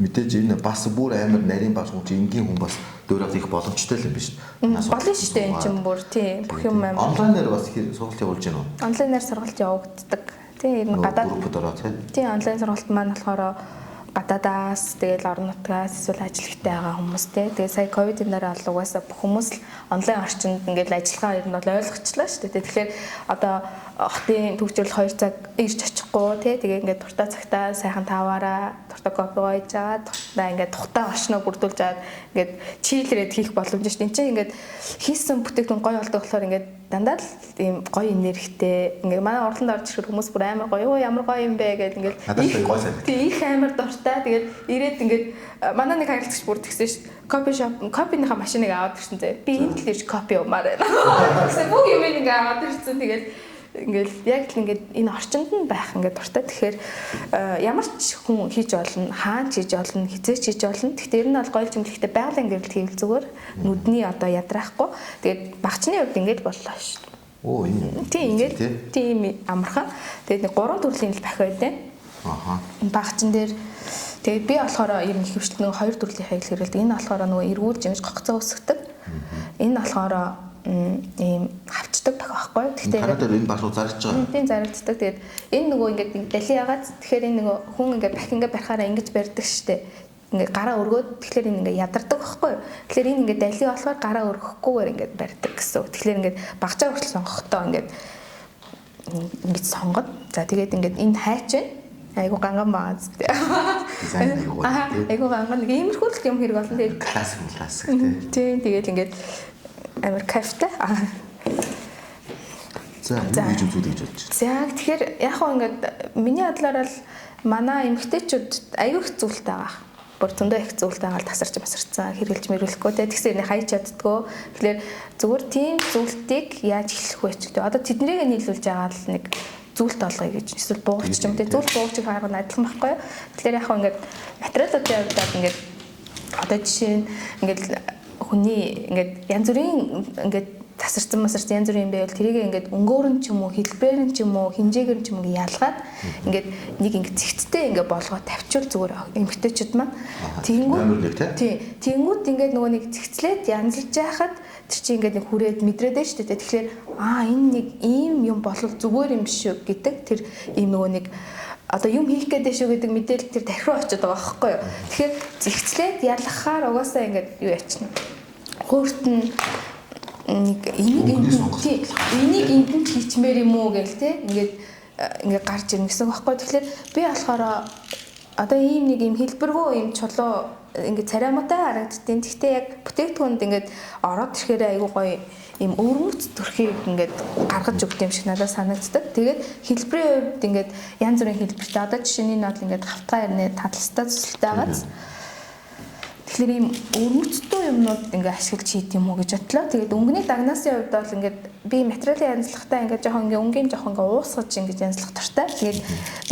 мэдээж энэ бас бүр амар нарийн багш хүн чинь энгийн хүн бас дөөрөд их боломжтой л юм биш. Болно шүү дээ энэ чинь бүр тий бүх юм амар. Онлайнаар бас сургалт явуулж байна уу? Онлайнаар сургалт явагддаг. Тий ер нь гадаад группд ороо тий. Тий онлайн сургалт маань болохоор гадаадаас тэгэл орон нутгаас эсвэл ажилттай байгаа хүмүүстэй. Тэгээ сая ковидын дараа бол угаасаа бүх хүмүүс л онлайн орчинд ингээд ажиллагаа ер нь бол ойлгочлаа шүү дээ. Тэгэхээр одоо хотын төвчрөл 2 цаг ирж очихгүй тий тэгээ ингээд туртаа цагтаа сайхан таваараа туртаа кофе гоож агаад туртаа ингээд тухтаа орчноо бүрдүүлж агаад ингээд чийлрээд хийх боломж шүү дээ. Энд чинь ингээд хийсэн бүтээгдэхүүн гоё болдог болохоор ингээд дандаа л ийм гоё энергитэй ингээд манай урланд орж ирэх хүмүүс бүр амар гоё ямар гоё юм бэ гэдэг ингээд их амар дуртай тэгээд ирээд ингээд манай нэг харилцагч бүр тэгсэн ш кофе шоп кофеныхаа машиныг аваад ирсэн зэ би энд л ирж кофе умаар байна гэсэн бүх юм ингээд аваад ирсэн тэгээд ингээд яг л ингээд энэ орчинд нь байх ингээд дуртай тэгэхээр ямар ч хүн хийж болно хаан хийж болно хизээч хийж болно гэхдээ ер нь бол гоёл чимлэхтэй байгалийн гэрэлт хийвэл зүгээр нүдний одоо ядраахгүй тэгээд багчны хувьд ингээд боллоо шүү дээ. Оо энэ. Тийм ингээд тийм амархан. Тэгээд нэг 3 төрлийн л бах байдیں۔ Аха. Багчин дээр тэгээд би болохоор ер нь хөвчлөг нэг 2 төрлийн хайл хэрэлдэг. Энэ болохоор нөгөө эргүүлж ингэж гогцоо өсгдөг. Энэ болохоор ийм хавчдаг байхгүй. Тэгэхээр танад энэ башуу зарж байгаа. Тийм зарагддаг. Тэгээд энэ нөгөө ингээд дали ягаад тэгэхээр энэ нөгөө хүн ингээд бах ингээд барихаараа ингэж барьдаг штэ. Ингээд гараа өргөөд тэгэхээр энэ ингээд ядардаг байхгүй. Тэгэхээр энэ ингээд дали болохоор гараа өргөхгүйгээр ингээд барьдаг гэсэн. Тэгэхээр ингээд багчаа хүртэл сонгохдоо ингээд сонгоод за тэгээд ингээд энэ хайч байна. Айгу ганган баа зү. Айгу ганган нэг иймэрхүү л юм хэрэг болно. Тэгээд классик тийм тэгээд ингээд амар кайфтай. За юу гэж үзүүлж болж байна. За тэгэхээр яг хөө ингээд миний бодлоор л манай эмэгтэйчүүд аюу их зүйлтэй байгаа. Бүр зөндөө их зүйлтэй байгаа л тасарч масарцсан хэрэгжилж мэрүүлэхгүй те тэгсэр нэг хайж чаддгүй. Тэгэхээр зүгээр тийм зүйлтийг яаж хэлэх вэ ч гэдэг. Одоо тэднийг нийлүүлж байгаа л нэг зүйлт олгоё гэж эсвэл буугч юм те зүйл буугчийг харгана адилхан байхгүй юу. Тэгэхээр яг хөө ингээд материалуудын хувьд ингээд одоо жишээ нь ингээд хүний ингээд янз бүрийн ингээд тасарсан янз бүрийн юм байвал тэрийг ингээд өнгөөр нь ч юм уу хэлбэрээр нь ч юм уу хэмжээгээр нь ч юм уу ялгаад ингээд нэг ингээд зэгцтэй ингээд болгоод тавьчвал зүгээр эмгтээчүүд маань тэгэнгүүт ингээд нөгөө нэг зэгцлээд янзлж яхад тэр чинь ингээд нэг хүрээд мэдрээд байна шүү дээ. Тэгэхээр энэ нэг ийм юм болов зүгээр юм биш үү гэдэг тэр ийм нөгөө нэг одоо юм хийх гэдэг шүү гэдэг мэдээлэл тэр тархиу очиод байгаа байхгүй юу. Тэгэхээр зэгцлээд ялгахаар угаасаа ингээд юу ячна. Хөөрт нь нэг энийг энд хийчмээр юм уу гэл те ингээд гарч ирнэ гэсэн байхгүй. Тэгэхээр би болохоор одоо ийм нэг юм хэлбэргүй юм чулуу ингээд цараймаатай харагдтiin. Гэхдээ яг бүтээгдэхүүнд ингээд ороод ирэхээр айгуу гоё ийм өвөрмөц төрхийг ингээд гаргаж өгд юм шиг надад санагддаг. Тэгээд хэлбэрийн хувьд ингээд янз бүрийн хэлбэртэй. Одоо жишээний нь бол ингээд хавтгай ирнэ тадластай цэцэлтэй байгааз. Тэгэхээр ийм өрмөцтэй юмнууд ингээд ашиглаж хийх юм уу гэж бодлоо. Тэгээд өнгөний дагнасын хувьд бол ингээд би материалын янзлахтаа ингээд жоохон ингээд өнгийн жоохон ингээд уусгаж ингээд янзлах туртай. Тэгээд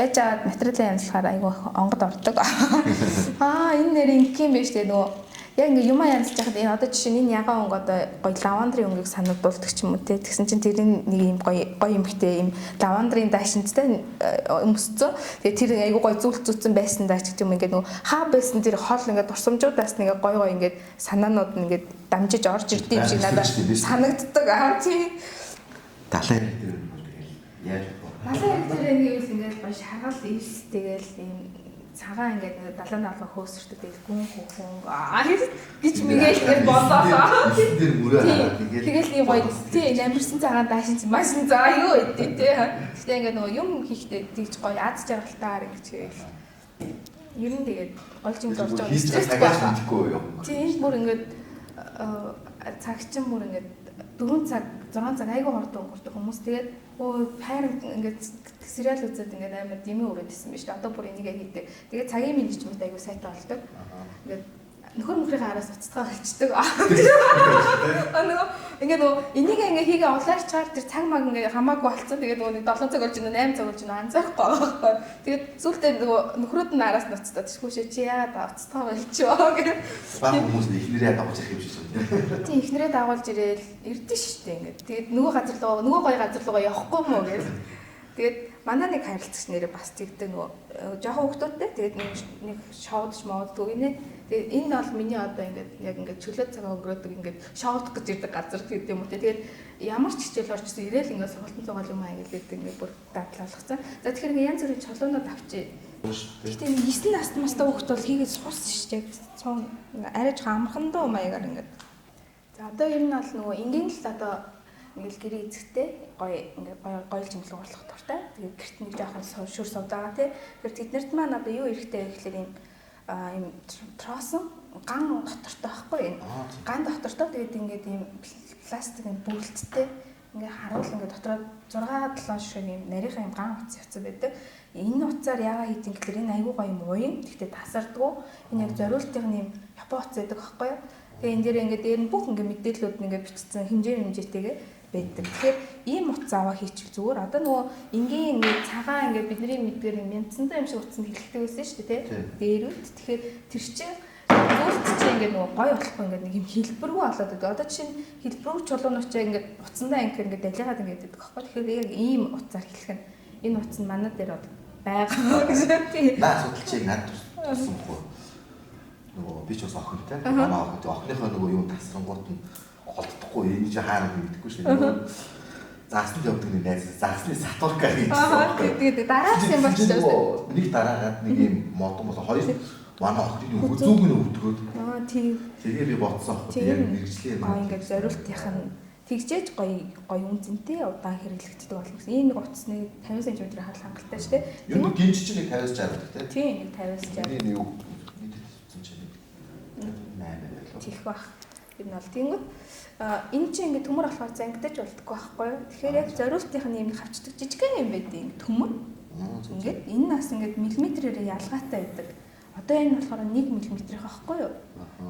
байж аваад материалын янзлахаар айгүй онгод ордог. Энэ нэр ингийн биш тэгээ нөгөө яг ингээд юм янзлж яхад энэ одоо жишээ нь энэ ягаан өнгө одоо гоё лавандрын өнгийг санагдуулдаг ч юм уу те. Тэгсэн чинь тэрийн нэг юм гоё эмхтэй юм лавандрын даашинцтай өмсцөө. Тэгээ тэр айгүй гоё зүйлт зүтсэн байсан даа ч гэдэг юм ингээд нөгөө хаа байсан тэр хол ингээд дурсамжуудаас нэг гоё гоё ингээд санаанууд нь ингээд дамжиж орж ирдэг юм шиг надад санагддаг. Тийм. Далайн яаж далайн дээр нэгээс ингээд гоё шагаал ирс тэгэл юм цагаан ингээд далайн алга хөөсөрдөг тэгэл гүн хүүхэн гэж мэгэл ингээд болоо. Тэр мөрөө хараад тэгэл нэг гоё тий намирсан цагаан даашин машин заа юу гэдэг тий. Гэхдээ ингээд нөгөө юм хийхдээ тэгж гоё аз жаргалтаар ингэж хийгээл. Ер нь тэгээд голжин зорж байгаа юм шиг байна. Тийм бүр ингээд цагчин бүр ингээд 4 цаг 6 цаг айгүй хурдан өнгөрдөг хүмүүс тэгээд хайр ингээд сериал үзээд ингээд амар дэмий өрөөд исэн биш. Одоо бүр энийгээ хийдэг. Тэгээд цагийн менежмент айгүй сайтай болдог. Ингээд нөхөр мөхрийн араас уцтгаа болчдөг. Ингээд энийг ингээ хийгээ олоорчгаар тэр цаг маг ингээ хамаагүй болцсон. Тэгээд нөгөө 7 цаг болж байна 8 цаг болж байна анзаарахгүй байхгүй. Тэгээд сүултээ нөгөө нөхрүүд нь араас нуцтаад тийшгүй чи яагаад уцтгаа болчихоо гэх. Баг хүмүүс ихнэрээ дагуулж ирэх юм шиг байна. Тийм ихнэрээ дагуулж ирээл эрдэн штэ ингээд. Тэгээд нөгөө газар руу нөгөө гоё газар руу явахгүй мó гэл. Тэгээд манай нэг харилцагч нэрээ бас тэгдэг нөгөө жоохон хүүхдүүдтэй тэгээд нэг шоудж моддаг гинэ. Тэгээд энэ бол миний одоо ингээд яг ингээд чөлөө цагаа өнгөрөөдөг ингээд шоудах гэж ирдэг газар гэдэг юм уу те. Тэгээд ямар ч хичээл орчихсон ирээл ингээд сургалтын цугаал юм аа ингээд ингээд бүр дадлалгацсан. За тэгэхээр ингээд янз бүрийн чулуунууд авчи. Гэтэ 9 настай мастай хүүхд бол хийгээд сус шүү дээ. Цон арайж амархан дөө маягаар ингээд. За одоо ер нь бол нөгөө энгийн л одоо ингээл гэрээ эзэгтэй гоё чимлэг болох дуртай. Тэгээд гэрт нэг жоохон шүр сувдаа тий. Тэгэхээр тэднэрт маань одоо юу эрэхтэй гэхэлэр ийм тросон ган дотортой байхгүй юм. Ган дотортой тэгээд ингээд ийм пластикын бүрэлдэхтэй ингээд харуул ингээд дотроо 6-7 шиг ийм нарийнхан ийм ган утас явцсан байдаг. Энэ утсаар яагаад хийдэг гэхэлэр энэ айгүй гоё юм уян. Гэхдээ тасардгүй. Энэ яг зориултын ийм япон утас байдаг байхгүй юу? Тэгээ энэ дээр ингээд дээр нь бүх ингээд мэдээллүүд ингээд бичсэн хэмжээтэйгээ байдаг. Тэгэхээр ийм утас аваа хийчих зүгээр. Одоо нөгөө энгийн ингээд цагаан ингээд бидний мэдгээр мянцантай юм шиг утсанд хэлдэг байсан шүү дээ, тий? Дээрүүд. Тэгэхээр тэр чинь зөвлөлт чинь ингээд нөгөө гоё болохгүй ингээд нэг юм хэлбэргүй болоод байдаг. Одоо жишээ нь хэлбэргүй чулуунууд чинь ингээд утсандаа ингээд далигаад ингээд байдаг байхгүй. Тэгэхээр яг ийм утсаар хэлэх нь энэ утас нь манай дээр байгаа гэж тий. Наа судалчийг над тусахгүй. Нөгөө би ч бас охинтой. Манай охиныхоо нөгөө юу тасрангууд нь олддохгүй энэ чи хаана гэдэггүй шээ. Заасанд явдаг нэг найз заасны сатурка хийчихсэн. Тэгээд дараас юм болчихсон. Нэг дараагаад нэг юм модон болоо хоёр манай охины үзүүг нь өвдгөөд. Тийм. Тэгээ би бодсон ах. Яг мэрэгчлээ юм. Ингээд зориултынх нь тэгжээж гоё үнцэнтэй удаан хэрэглэгддэг болох гэсэн. Энэ нэг утасны 50 см хал хангалттай шүү дээ. Юу нэг гинж чинь нэг 50-60 тий. Тийм нэг 50-60. Нэг мэдсэн чинь нэг 8 байлаа. Тих бах. Энэ бол тэнгүүд энэ чинь ингээд төмөр болохоор зангидаж болдоггүй байхгүй юу? Тэгэхээр яг зориултынх нь юм хавчдаг жижигхэн юм байдаг юм төмөр. Ингээд энэ нас ингээд миллиметрээр ялгаатай байдаг. Одоо энэ болохоор 1 мм-ийн байхгүй юу?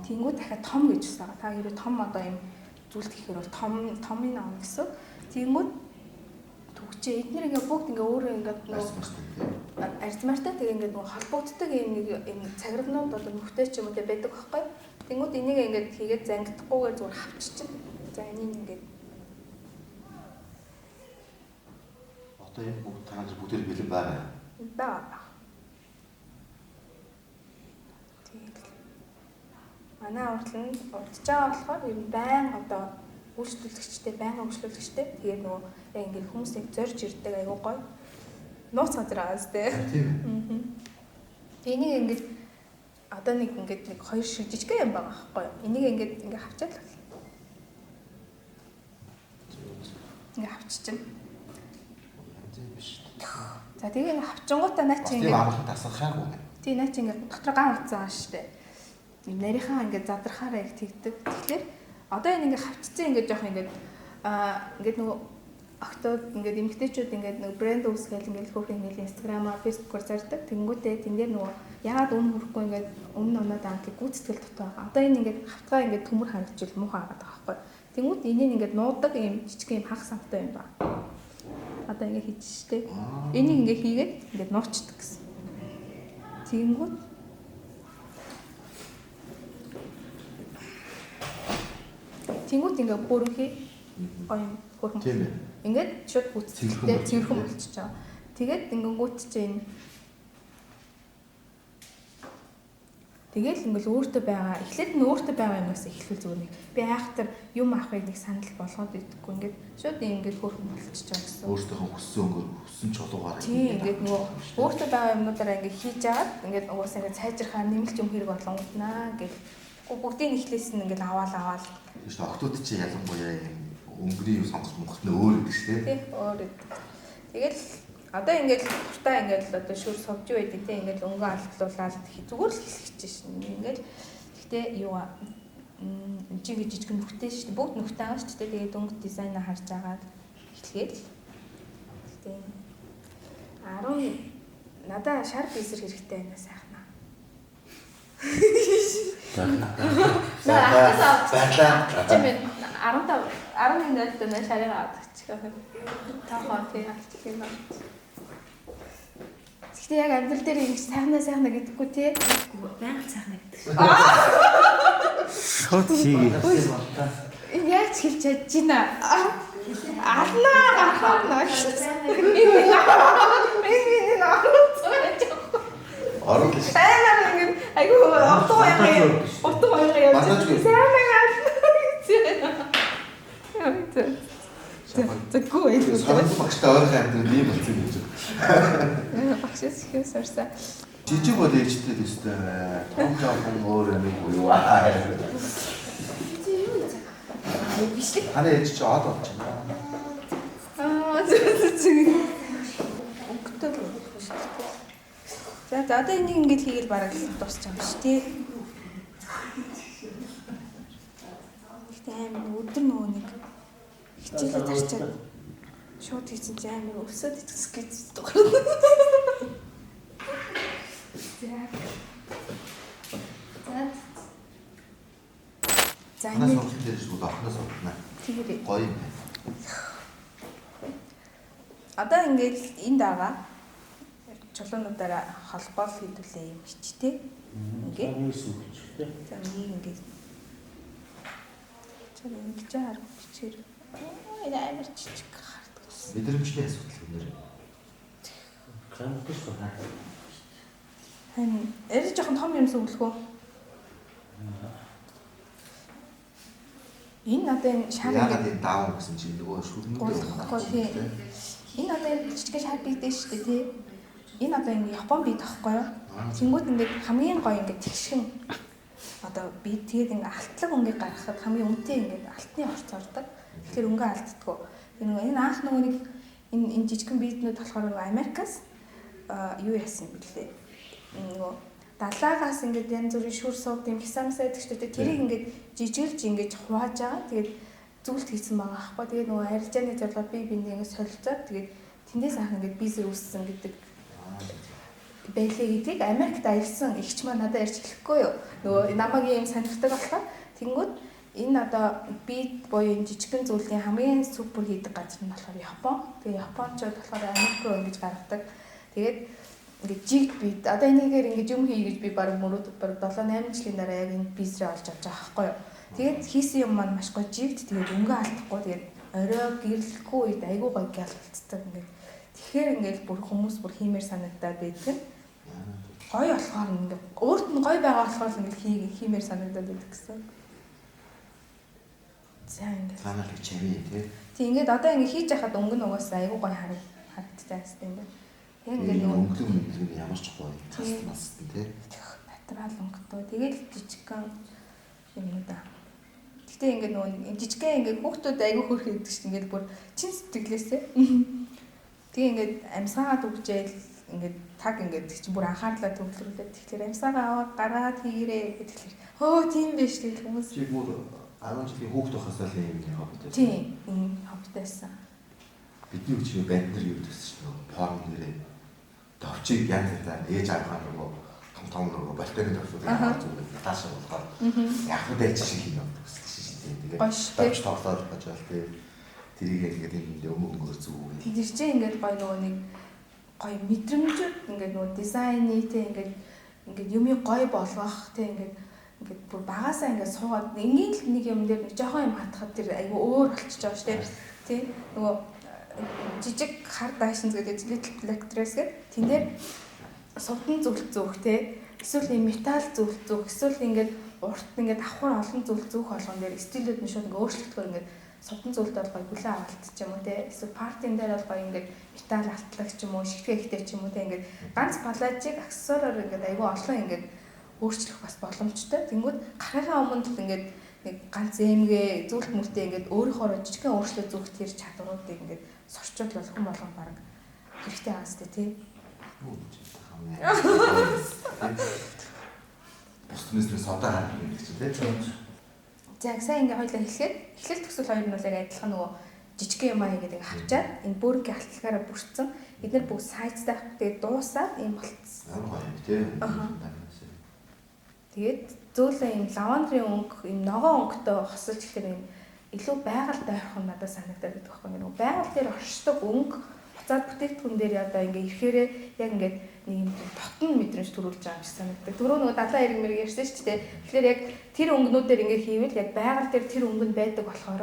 Тэнгүүд дахиад том гэж байна. Та хэрэг том одоо юм зүйлт гэхээр бол томын ам гэсэн. Тэнгүүд түгчээ эдгээр ингээд бүгд ингээд өөрөө ингээд нөгөө арзмартай тэгээ ингээд нөгөө холбогддог юм цагирнууд одоо нүхтэй ч юм уу байдаг байхгүй юу? Тэнгүүд энийг ингээд хийгээд зангидахгүйгээр зүгээр хавччихна. За энийг ингээд одоо энэ бүгд таанд бүгдээр бэлэн байгаа. Баа. Манай уртл нь урдж байгаа болохоор ер нь байн одоо үйлчлүүлэгчтэй, байнгын үйлчлүүлэгчтэй тэгээд нөгөө яг ингээд хүмүүсийг зорж ирдэг айгуу гоё. Нууц газар байгаас тээ. Энийг ингээд одоо нэг ингээд нэг хоёр шиг жижиг юм байгаа байхгүй юу? Энийг ингээд хавчаад л. Ингээд хавччихна. За тэгээ ингээд хавчингуудаа наа чи ингээд амархан тасархаагүй юм. Тий наа чи ингээд дотор ган утсан байгаа шүү дээ. Нарийнхаа ингээд задрахаараа их тэгдэг. Тэгэхээр одоо энэ ингээд хавчцсан ингээд жоох ингээд нөгөө октод ингээд эмгтээчүүд ингээд нэг брэнд үүсгээл ингээд хөөх ингээд инстаграмаар фэйсбүүкээр зардаг. Тэнгүүтээ тэн дээр нөгөө ягаад өмнө хөрөхгүй ингээд өмнө оноод амтлыг гүйцэтгэл дотоо байгаа. Одоо энэ ингээд хавтгаа ингээд төмөр харагдчихвал муухай байгаа байхгүй. Тэнгүүт энийг ингээд нуудаг юм жижиг юм хаг самтай юм ба. Одоо ингээд хийж штэ. Энийг ингээд хийгээд ингээд нуучдаг гэсэн. Тэнгүүт ингээд бүрхий гоё хөрхөн. Тийм ээ. Ингээд шууд гүцэлтэй цэвэрхэн болчихж байгаа. Тэгээд ингээд чинь тэгэл ингээл өөртөө байгаа эхлээд нь өөртөө байгаа юмнаас эхлүүл зүгээр нэг би айхтар юм авахыг нэг санал болгоод идэггүй ингээд шууд ингээд хөрхөн болчихж байгаа гэсэн. Өөртөө хүссэн чулуугаар тийм ингээд нөгөө өөртөө байгаа юмнуудаараа ингээд хийж агаад ингээд угаасаа ингээд сайжрахаар нэмэлт юм хэрэг болгонготнаа гэл бүгдийн эхлээс нь ингээд аваад тийм шүү. Октод чи ялангуяа өнгөрийн юм сонгох Монголд нь өөр гэдэг шүү тийм өөр гэдэг. Тэгэл одоо ингээд туртаа ингээд одоо шүр совж байдаг тийм ингээд өнгө алдлуулаад зүгээр л хэлчихэж шин ингээд гэхдээ юу чи гэж жижиг нүхтэй шүү дээ бүгд нүхтэй байгаа шүү дээ тэгээд өнгө дизайнаа харж агаад эхлэгээд тийм 10 надаа шар бисер хэрэгтэй байна сайхна. Баярлалаа. Чимээ 15 11 дэх шарыг авчихчих. Тахаа тий авчих юм байна. Гэхдээ яг амьдрал дээр ингэж сайхна гэдэггүй тий. Байнга сайхна гэдэг. Шот хийгээ. Энэ яаж хэлж чадж байна? Алнаа гарахна гэсэн. Миний Орон л амар ингэ айгу утга баян явж. Сайн байна. Тэггүй. саран багштай ойрхон амьдрал ийм болсон гэж. Багшаас ихээс орсон. Жижиг бол ээжтэй л өстэй. Том жоохон өөр нэг юу аа. Хана ээж чи од болж байна. Өнгөтэй. За одоо энийг ингэж хийгээл бараг дуусч байгаа юм шүү тий. Ихтэй амар өдөр нөгөө нэг хичээлээ тарчаад шууд хийсэн чи амар өсөд итгэс гэж дуурна. За Ханаас уралдан дээр шүү охноос уралдана. тэгэрээ. Гоё юм. Одоо ингээд энд байгаа чулуунуудаараа холбоол хийдүүлээ юм хичтэй. Ингээд. За нэг ингээд. Чам ингэж харах бичээр. Амар жижиг хардаг. Мэдрэмжтэй асуудал өнөр. Эрж жоохон том юм сүглэхөө. Энэ одоо энэ шар Яагаад энэ даав гэсэн чи нөгөө шүрмэндээ байна. Энэ одоо энэ жижиг шар бийдээ шүү дээ тий. Энэ одоо ингэ Япон бийд тахгүй юу? Тэнгүүд ингээд хамгийн гоё ингээд тэгшин одоо би тэгээд ингээ алтлаг өнгийг гаргахад хамгийн үнэтэй ингээд алтны орц ордог. Тэгэхээр өнгө алддаггүй. Энэ анх нөгөө нэг энэ жижигхэн бийднүүд болохоор нөгөө Америкаас юу яасан юм бэлээ. Нөгөө далаагаас ингээд янз бүрийн шүр сууд юм хисамсаа гэдэг ч гэдэг тэрийг ингээд жижиглж ингээд хувааж байгаа. Тэгээд зүйлт хийсэн байгаа аахгүй. Тэгээд нөгөө арилжааны зорилгоор би биндээ ингээд солилцоод тэгээд тэндээс анх ингээд бизнес үүссэн гэдэг байлээ гэдгийг Америкт аялсан ихч маань надад ярьж хэлэхгүй юу. Нөгөө намайг юм сонирхдаг болохоор тэнгүүд энэ одоо бит буюу энэ жижигхэн зүйлийн хамгийн супер хийдэг газар нь болохоор Япон. Тэгээ Япончууд болохоор Америк руу ингэж гаргадаг. Тэгээд ингээд жигд бит одоо энийгээр ингэж юм хий гэж би баг мөрөд баг 7-8 жилийн дараа яг энэ бизнесээ олж авч байгаа байхгүй юу. Тэгээд хийсэн юм маань маш гоё жигд тэгээд өнгө алдахгүй тэгээд орой гэрлэхгүй үед айгүй гоё гялцдаг ингээд. Тэгэхээр ингээд бүр хүмүүс бүр хиймээр санагдаад байдаг. Гоё болохоор ингээд өөрт нь гоё байгаа болохоор ингээд хиймээр санагдаад байдаг гэсэн. За ингээд. Танаа л чимээ тий. Тэг ингээд одоо ингээд хийж яхад өнгө нь угаасаа айгүй гоё харагддаг гэсэн юм байна. Тэг ингээд өнгөлөг ямар ч гоё цаас тий. Натурал өнгөтэй. Тэгээд жижигхэн юм да. Гэтэ ингээд нөгөө жижигхэн ингээд хүүхдүүд айгүй хөрх хийдэг чинь ингээд бүр чин сэтгэлээсээ. Тэг ингээд амьсгаа дүгжээл ингээд таг ингээд чинь бүр анхаарлаа төвлөрүүлээд тэгэхээр амьсгаа аваад гаргаад хийгэрээ гэхэлэр хөө тийм биш гэх хүмүүс. Чи бүр 10 жилийн хүүхд байхасаа л юм хоббитэй. Тийм, хоббитайсан. Бидний үчиг банд нар юу гэсэн чинь нөгөө порн нэрээ товчиг янз янзаар ээж авахаар нөгөө том нөгөө балтаны товчууд яваад зүгээр таашаа болохоор яг л байж шиг юм гэсэн чинь тэгээд товч тоглоод бажаал тэгээд тэрийг ингээд юм өмнө зүг. Тэр чинь ингээд гоё нөгөө нэг гоё мэдрэмжүүд ингээд нөгөө дизайны те ингээд юмыг гоё болгох те ингээд бүр багасаа ингээд суугаад энгийн л нэг юм дээр нэг жоохон юм хатахад тэр айгүй өөр болчихж байгаа шүү дээ. Тэ нөгөө жижиг хар дайшинз гэдэг little black dress гэдэг тэн дээр сувдан зүгт зүүх те эсвэл юм металл зүгт зүүх эсвэл ингээд урт ингээд давхар олон зүйл зүүх болгон дээр стилүүд нь шууд ингээд өөрчлөгдөхөөр ингээд сувдан зүйлд бол гоё бүлээн авалт ч юм уу те эсвэл партийн дээр бол гоё ингээд металл алтлагч юм уу шигтгэхтэй ч юм уу те ингээд ганц палажиг аксессуараар ингээд айгүй олон ингээд өөрчлөх бас боломжтой. Тэнгүүд гарахаа өмнө л ингээд нэг ганц эмгээ зүйлт мөртөө ингээд өөрийнхөө жижигхэн өөрчлөлт зүгт тэр чадваруудыг ингээд сорчуул бол хүн болгон баг хэрэгтэй байгаа сте тий. Бусднээс содаа харах юм гэж тий. За сайн ингээд хоёлаа хэлэхэд эхлэл төсөл хоёр нь бол яг адилхан нөгөө жижигхэн юм аа гэдэг хавчаад энэ бүргийн алтлагаараа бүрдсэн. Эдгээр бүгд сайзтай тэгээд дуусаад юм болцсон. Тий. Тэгээд зөөлөн юм лавандрын өнгө, юм ногоон өнгөтэй хосолж ихтэй юм илүү байгальд ойрхон надад санагдаад байдаг байхгүй юу. Байгаль дээр оршдог өнгө буцаад бүтээгдэхүүн дээр одоо ингээ ирэхээрээ яг ингээ нэг юм дотн мэдрэмж төрүүлж байгаа юм шиг санагддаг. Түрүү нөгөө далайн ирэг мэрэг ярьсан шүү дээ. Тэгэхээр яг тэр өнгөнүүдээр ингээ хийвэл яг байгаль дээр тэр өнгө нь байдаг болохоор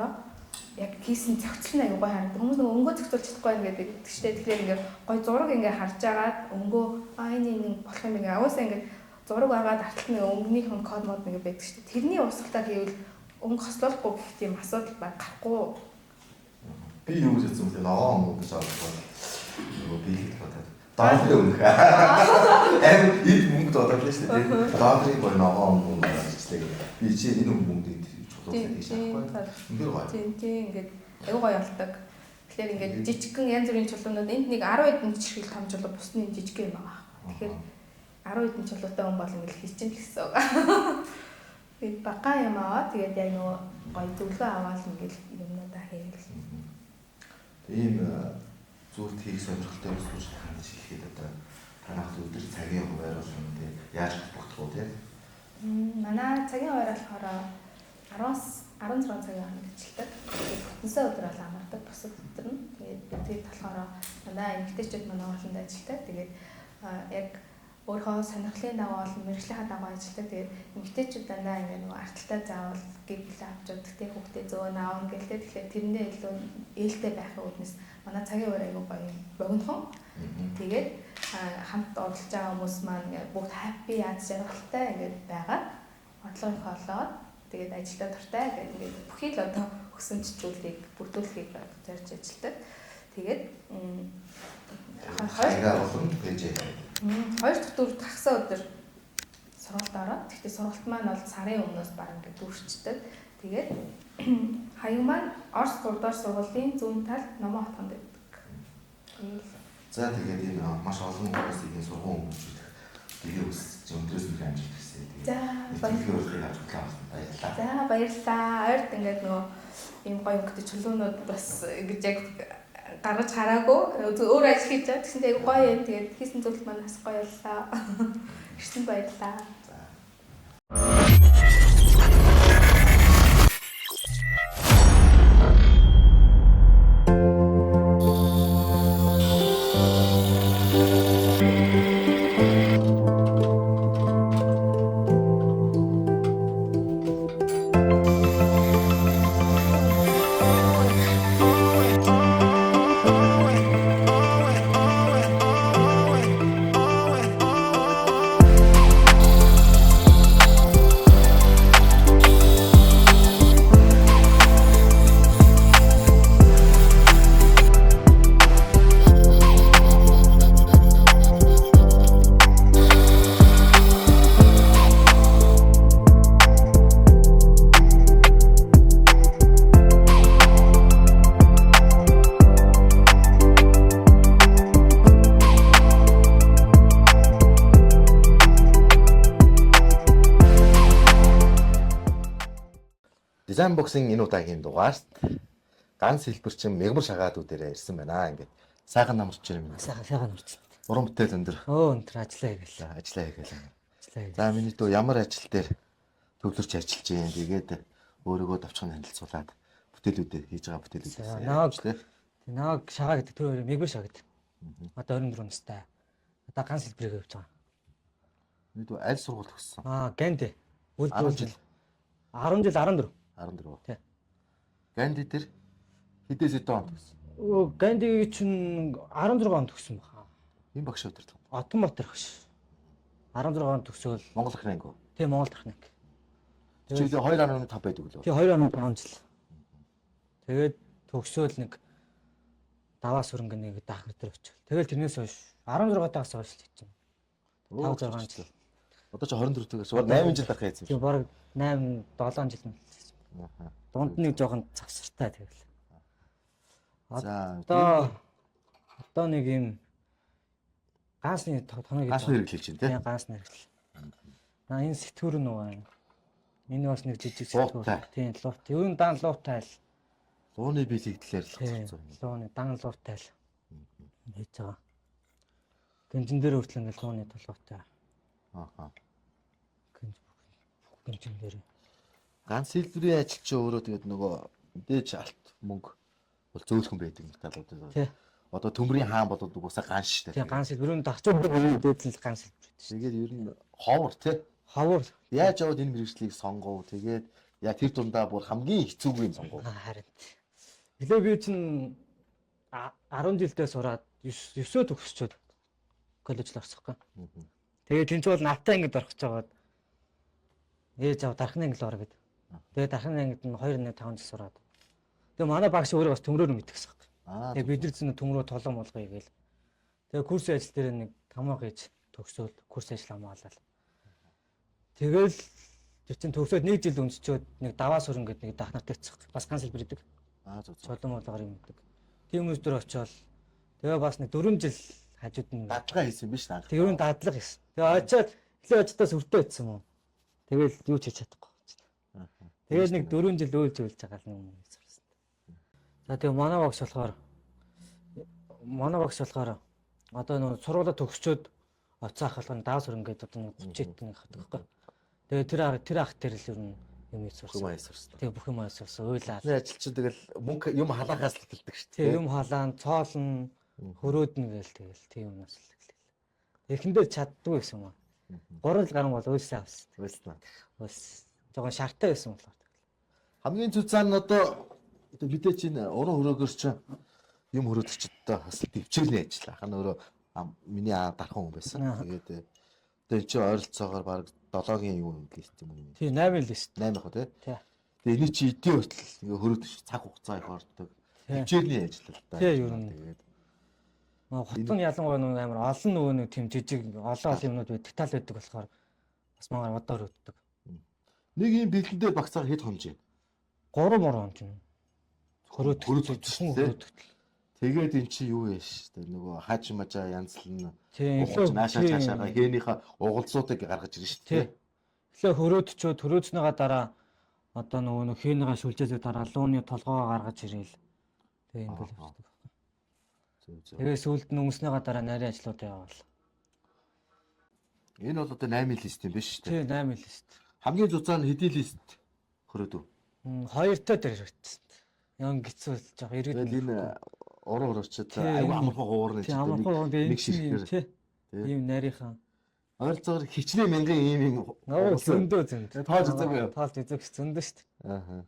яг хийсэн зохицол нь аягүй гоё харагдав. Хүмүүс нөгөө өнгөө зохицуулж чадахгүй ингээд тэгштэй тэгэхээр ингээд гоё зураг ингээд харж агаад өнгөө энэ болох юм ингээд аваасаа ингээд зураг агаад арталт нэг өнгөнийхэн код мод нэг байдаг шүү дээ. Тэрний урсгалаар хийвэл өнгө хослуулахгүй гэх тийм асуудал гарахгүй. Би юу гэж хэлсэн бэ? Ногоо өнгө гэж ойлгосон. Нөгөө биелэх бодоод. Даалгын өнгө. Эм ид мөнгө додоод л шүү дээ. Даалгын гоё ногоо өнгө гэжлээ. Би чи энэ мөнгөийг чулуулсан гэж аахгүй. Үнээр гоё. Тийм ингээд аюу гоё болдог. Тэгэхээр ингээд жижигхэн янз бүрийн чулуунууд энд нэг 10 хэдэн жижиг том чулуу бусны жижиг юм байгаа. Тэгэхээр 10 хэдэн чулуутай хүн бол ингээд хийчихэн л гэсэн үг. Би бага юм аваад тэгээд яг нөгөө гоё зөвлөгөө аваад ингээд юмнуудаа хийгээл. Ийм зүйлд хийх сонирхолтой өсвөр хандж хэлэхэд одоо танах өдөр цагийн хуваар бол үнэхээр яаж холбогдох вэ тийм? Манай цагийн хуваар болохоор 10-16 цагийн хооронд ажилладаг. Бүтэнсээ өдөр бол амардаг, бусад өдөр нь. Тэгээд болохоор манай эмэгтэйчүүд манай хоолнд ажилладаг. Тэгээд яг өөрийнхөө сонирхлын дагуу бол мэргэжлийнхаа дагуу ажилладаг. Тэгээд эмэгтэйчүүд дандаа ингээд нөгөө арталтай заавал гэрэл авч явдаг. Тэг хүүхдээ зөөн аавн гэлтэй. Тэгэхээр тэрэндээ илүү ээлтэй байхын үднэс манай цагийн хуваар аягүй гоё богинохон. Тэгээд хамт уралж байгаа хүмүүс маань ингээд бүгд happy яаж жаргалтай ингээд байгаад бодлогынхоо олоод тэгээд ажилдаа дуртай гэдэг ингээд бүхий л одоо хөсөмжчүүлгийг бүрдүүлэхийг зорж ажилладаг. Тэгээд хаягаа болон пэйж. Хоёр дахь дөрөв тагсаа өдөр сургалт ороод тэгтээ сургалт маань бол сарын өмнөөс баг ингээд дүүрчдэг. Тэгээд хаяг маань Орос 3 дахь сургуулийн зүүн талд Номон хотгонд байдаг. За тэгээд энэ маш олон хүмүүсийн энэ сургууль хүмүүжүүд тэгээ өсөж өндрөөс нэг амжилт хийсэн. За баярлалаа. За баярлалаа. Ойрт ингээд нөгөө ийм гоё өнгөтэй чулуунууд бас ингэж яг гаргаж хараагүй өөр ажил хийж байгаа. Тэгсэн тэгээд гоё юм. Тэгээд хийсэн зүйл маань бас гоё боллоо. Ирсэн баярлалаа. Дизайн боксing энэ удаагийн дугаарт ганц хэлбэрчин мягмар шагаадуудаараа ирсэн байна. Ингээд сайхан намарч ирсэн юм. Сайхан намарч. Уран бүтээл өндөр. Өндөр ажиллаа хийгээл. Ажиллаа хийгээл. За миний дөө ямар ажил дээр төвлөрч ажиллаж байна. Тэгээд өөрийгөө давчхан танилцуулаад бүтээлүүдээр хийж байгаа бүтээлүүдээс. Нааг шагаа гэдэг тэр мягмар шаа гэдэг. Одоо 24 настай. Одоо ганц хэлбэрийг явж байгаа. Миний дөө аль сургууль төгссөн? Ганди. 10 жил. 10 жил 14. 14. Тий. Ганди дээр хэдээс хэдэн он төгссөн? Ганди чинь 16 он төгссөн баха. Энэ багш өдөрт. Отомбот багш. 16 он төгсөөл Монгол техник үү? Тий, Монгол техник. Чи 2.5 байдаг үлээ. Тий, 2.5 жил. Тэгээд төгсөөл нэг даваас хөрөнгө нэг дахар дээр очив. Тэгэл тэрнээс хойш 16 тагаас хойш л хийчихсэн. 5-6 жил. Одоо чи 24 төгс. 8 жил байх юм. Тий, бараг 8-7 жил нь. Дунд нэг жоохон завсартай тэгэл. За одоо нэг юм гаасны тоног гаасны хэрэглэж чинь тий. Гаасны хэрэглэл. Энэ сэтгүүр нь уу. Энэ бас нэг жижиг сэтгүүр. Тийм луут. Ер нь дан луутай л. Лууны биелэгдлэр л болсон. Лууны дан луутай л. Хийж байгаа. Гинжин дээр хүртэл ингээд лууны толгойтой. Гинжин дээр. Ганц хэлбэрийн ажил чи өөрөө тэгээд нөгөө дээж алт мөнгө бол зөөлхөн байдаг юм талууд. Тий. Одоо төмрийн хаан болоод угсаа ганц шүү дээ. Тий, ганц хэлбэр нь дагчаа дээдсэн л ганц хэлбэр. Тэгээд ер нь ховор тий. Ховор. Яаж яваад энэ мэргэжлийг сонгов? Тэгээд яа тэр дундаа бүр хамгийн хэцүүгүй юм сонгов. Харин. Нилээ би чинь 10 жилдээ сураад 9-өө төгсчөөд коллеж л орсохгүй. Тэгээд энэ ч бол навтаа ингэж орох гэж байгаад ээж аваа дархны англи ороо гэд. Тэгээд дархны ангид нь 2.5 жил сураад. Тэгээд манай багш өөрөө бас төмрөөр мэдчихсэн хэрэг. Тэгээд бид нар чинь төмрөө толон болгоё гээл. Тэгээд курсын ажил дээр нэг тамаа гэж төгсөөл курс ажил хамгаалал. Тэгэл чинь төгсөөд 1 жил өнцчөөд нэг даваа сүрэн гэдэг нэг дах нарт ирчих. Бас ганц хэлбэр идэг. Чулуун болгоор юм гэдэг. Тийм үс дөр очиод тэгээ бас нэг 4 жил хажууд нь дадлага хийсэн биш наа. тэр нь дадлага хийсэн. Тэгээ очиод эхлээ очиодоо сүртэй байсан юм уу. Тэгэл юу ч хийж чадахгүй байна. Тэгэл нэг 4 жил өөлж өөлж байгаа л юм сурсан. За тэгээ манай багш болохоор одоо нэг сургуулаа төгсчөөд оцоо ахалгын даав сүрэнгээд одоо 30 эдний хатдаг байхгүй. Тэгээ тэр ах тэр л юм сурсан. Тэгээ бүх юм сурсан. Уйлаа. Ажилчин тэгэл мөнгө юм халаагаас л эхэлдэг шүү дээ. Тэгээ юм халаан, цоолн, хөрөөднө гээл тэгэл тийм юмнаас л эхэллээ. Эхэндээ чаддгүй байсан юм аа. 3 жил гарсан бол уйлсан авсан. Уйлсан. Жогон шартай байсан болохоор тэгэл. Хамгийн зүцаан нь одоо мэдээ чинь уран хөрөөгөр чинь юм хөрөөдөгчдөө бас дэвчээрний ажил. Ахын өөрөө миний дархан хүн байсан. Тэгээд одоо чи ойролцоогоор баг 7-гийн юу лист юм уу? Тийм 8 лист. 8 яг тий. Тий. Тэгээ эний чи эдийн хүртэл ингээ хөрөөдөж цаг хугацаа их ордог. Дэвчээрний ажил л да. Тий юу юм. Тэгээд хотын ялангуяа нэг амар олон нөгөө нэг тийм жижиг олон юмнууд байдаг тал байдаг болохоор бас магаар удаар өддөг. Нэг юм бэлэндээ багцаар хэд хонж юм? 3 мөр хонж юм. Хөрөөдөг. Тэгээд эн чи юу вэ штэ нөгөө хаж мажаа янзлна. Тийм. Наашаа цаашаага хээнийхээ угалзуудыг гаргаж ирнэ штэ. Эхлээ хөрөөдчөө төрөөцнийгаа дараа одоо нөгөө хээнийгаа шүлжээсээ дараа лууны толгоо гаргаж ирээл. Тэгээ ингээл явчихдаг. Тэгээ сүүлд нь өмснийгаа дараа нарийн ажлууд яваал. Энэ бол одоо 8 лист юм биш штэ. Тийм 8 лист. Хамгийн зузаан хэдий лист хөрөөдөв? 2 тоо дээр хэрэгжсэн. Ян гисэл жоо иргэд. Тэгэл энэ уран хөрөгчд аюу амархан хуурна ч нэг ширхгээр ийм нарийнхан ойролцоогоор хичнээн мянган ийм зөндөө тоож үзээгүй тоолж үзэх зөндөө шүү дээ. Аа.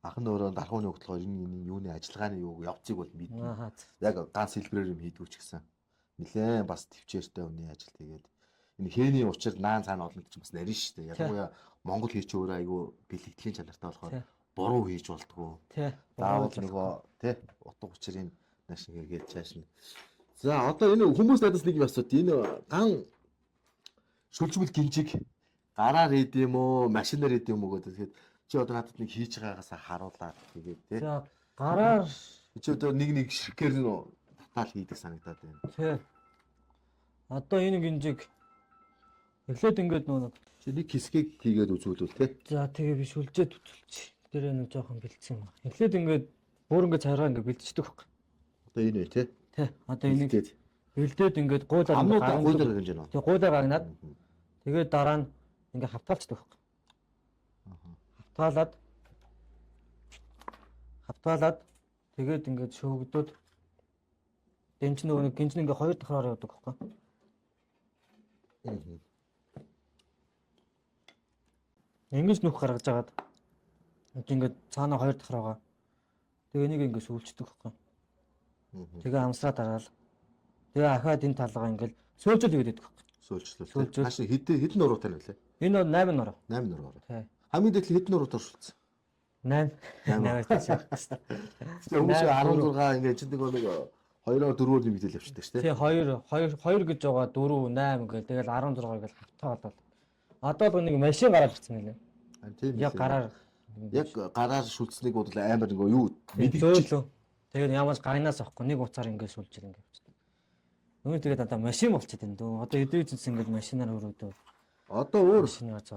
Ах нь өөрөө дархууны хөдөлгөөр энэ юуны ажиллагааны юу явцыг бол мэднэ. Яг ганц хэлбэрээр юм хийдгүү ч гэсэн нэлээд бас төвчээртэй үний ажил тэгээд энэ хээний учир наан цаана олно гэж бас нарийн шүү дээ. Ялангуяа Монгол хийч өөрөө аюу бэлтгэлийн чанартай болохоор буруу хийж болдгоо. Заавал нөгөө тий утга учирын нааш ингээд чаашна. За одоо энэ хүмүүс надаас нэг юм асууад энэ ган шүлжмэл гинжиг гараар хийд юм уу, машинаар хийд юм уу гэдэг. Чи одоо надад нэг хийж байгаагаас харуулаад тэгээд тий. За гараар чи одоо нэг ширхгээр нь татаал хийдэг санагдаад байна. Тий. Одоо энэ гинжиг эхлээд ингээд нөгөө чи нэг хэсгийг хийгээд үзүүлвэл тий. За тэгээ би шүлжээд үзүүлчих. Тэр нэг жоохон бэлдсэн юм. Эхлээд ингээд бүр ингээд царгаа ингээд бэлдчихдэг байхгүй. Одоо энэ үү тий. Тий. Одоо энийг бэлдээд ингээд гуулаад гуулаар хэмжээ нөө. Тий гуулаа гагнаад тэгээд дараа нь ингээд хавтаалцдаг байхгүй. Хавтаалаад тэгээд ингээд шөөгдөөд дэнч нөгөө гинж ингээд 2 давхраар явдаг байхгүй. Ингэж нүх гаргаж агаад ингээд цаана 2 давхраагаа тэгээ энийг ингээд сүүлчдэг байхгүй. Тэгээ амсраа дараал. Тэгээ ахаад энэ талгаа ингээд сөөлжөл өгдөг байхгүй. Сөөлжлөө. Нааш хэдэн нуруутай нь вэ? Энэ бол 8 нуруу. 8 нуруу. Тий. Хамгийн дээд хэдэн нуруутай оршуулсан? 8. 8-аас шахах гэсэн. Тэгээ хүмүүс 16 ингээд чинь нэг 2-4-өөр нэмэгдэл явчихдаг шүү дээ. Тий 2 гэж байгаа 4 8 гэл тэгэл 16 гэл хавтаалал. Одоо л нэг машин гараад ирсэн нэлээ. Тийм. Яг гараар шүлцсэнийг бол амар нэг юу мэдчихлээ. Тэгээд ямаас гайнаас авахгүй нэг уцаар ингээд шүлж ир ингээд явчихдаг. Нөгөө тэгээд одоо машин болчиход энэ дөө. Одоо эдээ зинс ингээд машинаар өрөөдөө. Одоо өөр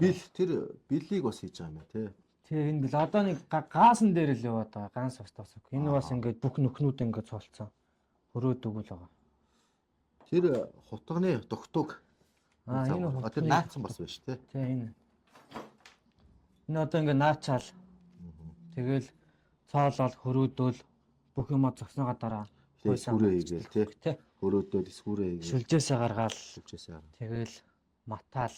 бил тэр билийг бас хийж байгаа юм байна тий. Тий энэ бил одоо нэг гаасан дээр л яваад байгаа. Ганс устгаас. Энэ бас ингээд бүх нүхнүүд ингээд цолцсон. Өрөөдөг л байгаа. Тэр хутганы тогтог. Энэ одоо наацсан бас байна шүү тий. Тий энэ. Энэ одоо ингээд наачаал. Тэгэл цоолол хөрөөдөөл бүх юмаа зогсноогоо дараа сүрээ хийгээл тий. Хөрөөдөөл сүрээ хийгээл. Шүлжээсээ гаргаал. Шүлжээсээ гаргаал. Тэгэл матаал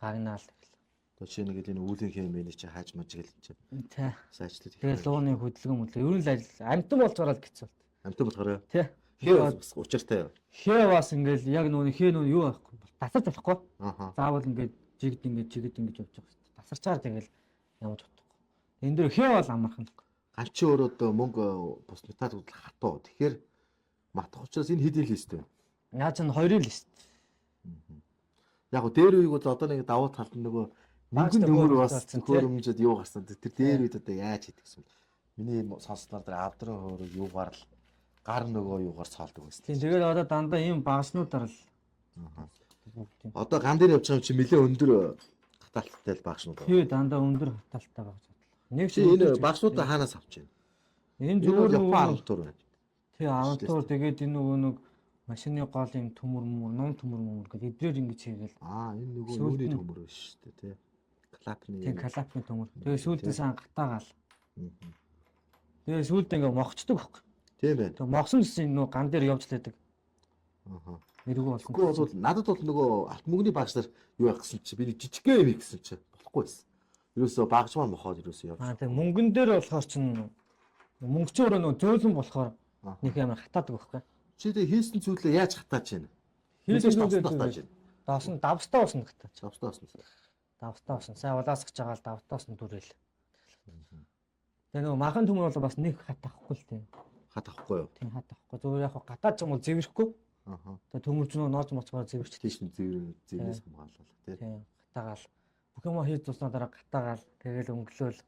гагнаал тэгэл. Одоо чи нэг л энэ үүлэн хэмээний чи хааж маж гэл чи. Тий. Сайжлаад. Тэгээд лууны хөдөлгөөн мөлөө. Ер нь л ажил амтан болцоороо л хэцүү. Амтан болохоор Тий. хээ бас учиртай. Хээ бас ингээл яг нүүн хээ нүүн юу байхгүй. Тасарч болохгүй. Ааха. Заавал ингээд жигд ингэж явж байгаа шүү дээ. Тасарчаар тэгэл ямаж утахгүй. Энэ дөр хээ бол амархан. Ганц чи өөрөө одоо мөнгө бус метал хөдөл хатуу. Тэгэхээр матах учраас энэ хэдийн лист вэ? Наа чинь хоёрын лист. Яг гоо дээр үеиг бол одоо нэг давуу талд нөгөө нэгэн төмөр бас хөөрөмжөд юу гарсан. Тэр дээр үед одоо яаж хийдэг гэсэн. Миний сонссноор тэр авдрын хөөрөг юугаар л гар нөгөө юугаар цаалдаг байсан. Тийм тэгээд одоо дандаа ийм багшнуудаар л Одоо ган дээр явж байгаа юм чи нэлээ өндөр хатаалттай л багшнууд байна. тий дандаа өндөр хатаалттай багш бодлоо. Нэг Чи энэ багшнуудаа хаанаас авч байна? энэ Зүгээр зүгээр Япон авалтуур байна. тий авантуур тэгээд энэ нөгөө нэг машины гол юм төмөр ном төмөр гэдэг эдгээр ингэж хийгээл. Энэ нөгөө юуны төмөр биш шүү дээ тий. Клапны. Тийм калапны төмөр. Тэгээд сүүлдээ сан гатаагаал. Тэгээд сүүлдээ ингээ мохчдөг байхгүй. Тийм байна. Тэгээд мохсон гэсэн нөгөө ган дээр явж лээдэг. Нэргүй болсон. Гэхдээ бол надад бол нөгөө алт мөнгөний багш нар юу яах гэсэн чи би жижигхэн юм гэсэн чи болохгүй байсан. Ерөөсөө багш маань мохоод ерөөсөө явж. Тэгээд мөнгөн дээр болохоор чинь мөнгө ч өөрөө нөгөө зөөлөн болохоор нэг амар хатаадаг байхгүй. Чи тэг хийсэн зүйлээ яаж хатааж байна? Хийсэн зүйлээ хатааж байна. давсан давстаа уусна гэдэг. Давстаа уснаа. Давстаа уусна. Сайн улаасгаж байгаа л давтаас нь дүрэл. Тэгээ нөгөө махан төмөр бол бас нэг хатахгүй л тийм. Хатахгүй юу? Тийм хатахгүй. Зүгээр яг гадаад ч юм уу зэвэрхгүй. Тэгээ төмөрч нөө нооч моцгоор зэвэрчтэй. Тийш зэвнээс хамгаалал тий. Тийм хатаагаал. Бүх юм хийж туснаа дараа гатаагаал. Тэгээл өнгөлөөл.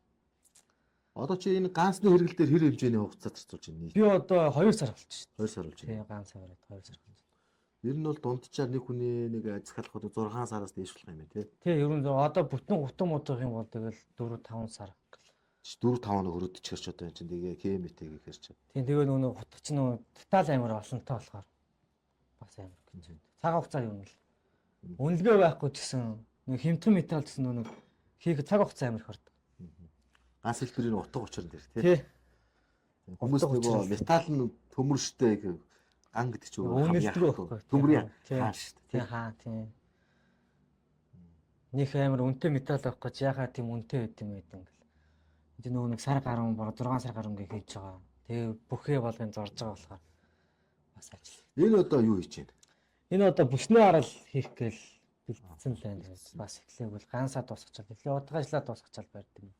Одоо чи энэ ганцны хэрэгэл дээр хэр хэмжээний хугацаа зарцуулж байна? Би одоо 2 сар болчих шүү 2 сар болж дээ. байна. Тийм ганц сараад 2 сар болж. Ер нь бол дунджаар нэг хүний нэг ажиглахад 6 сараас дээш болох юм байна тий. Тийм ер нь одоо бүтэн гутан муудах юм бол тэгэл 4-5 сар. 4-5 хоног өрөөдчихэрч одоо энэ чинь тэгээ КМ-тэй гэхэр чи. Тийм тэгээ нөгөө хутгач нөгөө тотал амир олонтой болохоор бас амир гэж. Цаг хугацаа юм л. Үнэлгээ байхгүй ч гэсэн нэг хэмтэн металл гэсэн нөгөө хийх цаг хугацаа амир хордог. Ганц хэлбэрийн утга учир дээр тий. Тий. Хүмүүс нөгөө металл нь төмөр штэ гэх ган гэдэг чинь үнэлдэг байхгүй. Төмрийн хаан штэ. Тий хаа тий. Них амир үнэтэй металл байхгүй ч яхаа тийм үнэтэй байт юм гэдэг ингээл. Энд нөгөө нэг сар гаруй баг 6 сар гаруй ингээ хийж байгаа. Тэгээ бүхээ болгон зорж байгаа болохоор бас ажил. Энэ одоо юу хийж байна? Энэ одоо бүснээ харал хийх гээл бэлдсэн л байна. Бас эхлээгүүл ганцаа дуусгачаал. Эхлээ удаагаажлаа дуусгачаал барьдаг юм.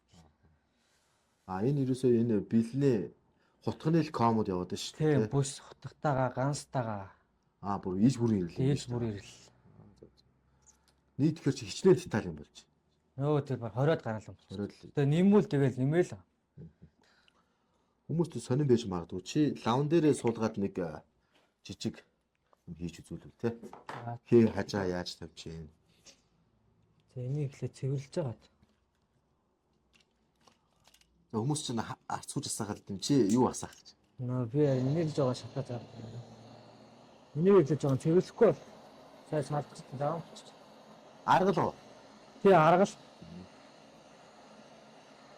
Энэ ерөөсөө энэ бэлнээ хутганы л комод яваад шүү дээ. Тийм бүс хутгатаага ганцтайгаа. Бүр иж бүрийн ирэл. Иж бүрийн ирэл. Нийт тэгэхээр чи хичнээн деталь юм болж. Нөө тэр баг 20-од гараал юм болж. 20-од. Тэгээ нэмүүл тэгэл нэмээл. Хүмүүст сонирн байж магадгүй. Чи лавн дээрээ суулгаад нэг жижиг юм хийж үзүүлвэл те. Хээ хажаа яаж тавьж юм. За энийг ихлэ цэвэрлж байгаа. Хүмүүс чинь арцууж асаахад юм чи юу асаах гэж. Нөө би энийг жоо шатаа заа. Энийг ихлэ жоо цэвэрлэхгүй бол цай салчих заа. Аргал уу? Тий аргал.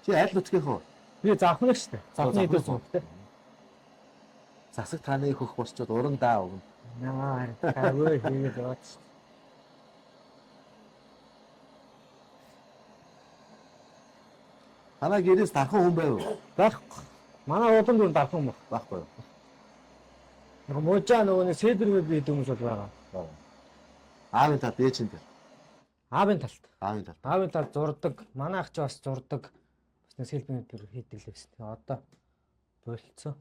Чи аль нүцгийнх вэ? Би завхнаг штэ. Завхны дэс үү те. Засаг таны хөх босчод уран даа өгнө. Наа тавь хийгээд яваач. Танаа гэрээс дархан хүн байв уу? Байхгүй. Манай улам дүн дархан юм Байхгүй юу? яг можаа нөгөө нэг сэдвэр бид хүмүүс бол байгаа. Аавын талд ээжин дээр. Аавын талд. Аавын талд. Аавын талд зурдаг. Манай ах ч бас зурдаг. Бас нэг сэлбэнүүд төр хийдэг л байсан. Тэгээ одоо болцсон.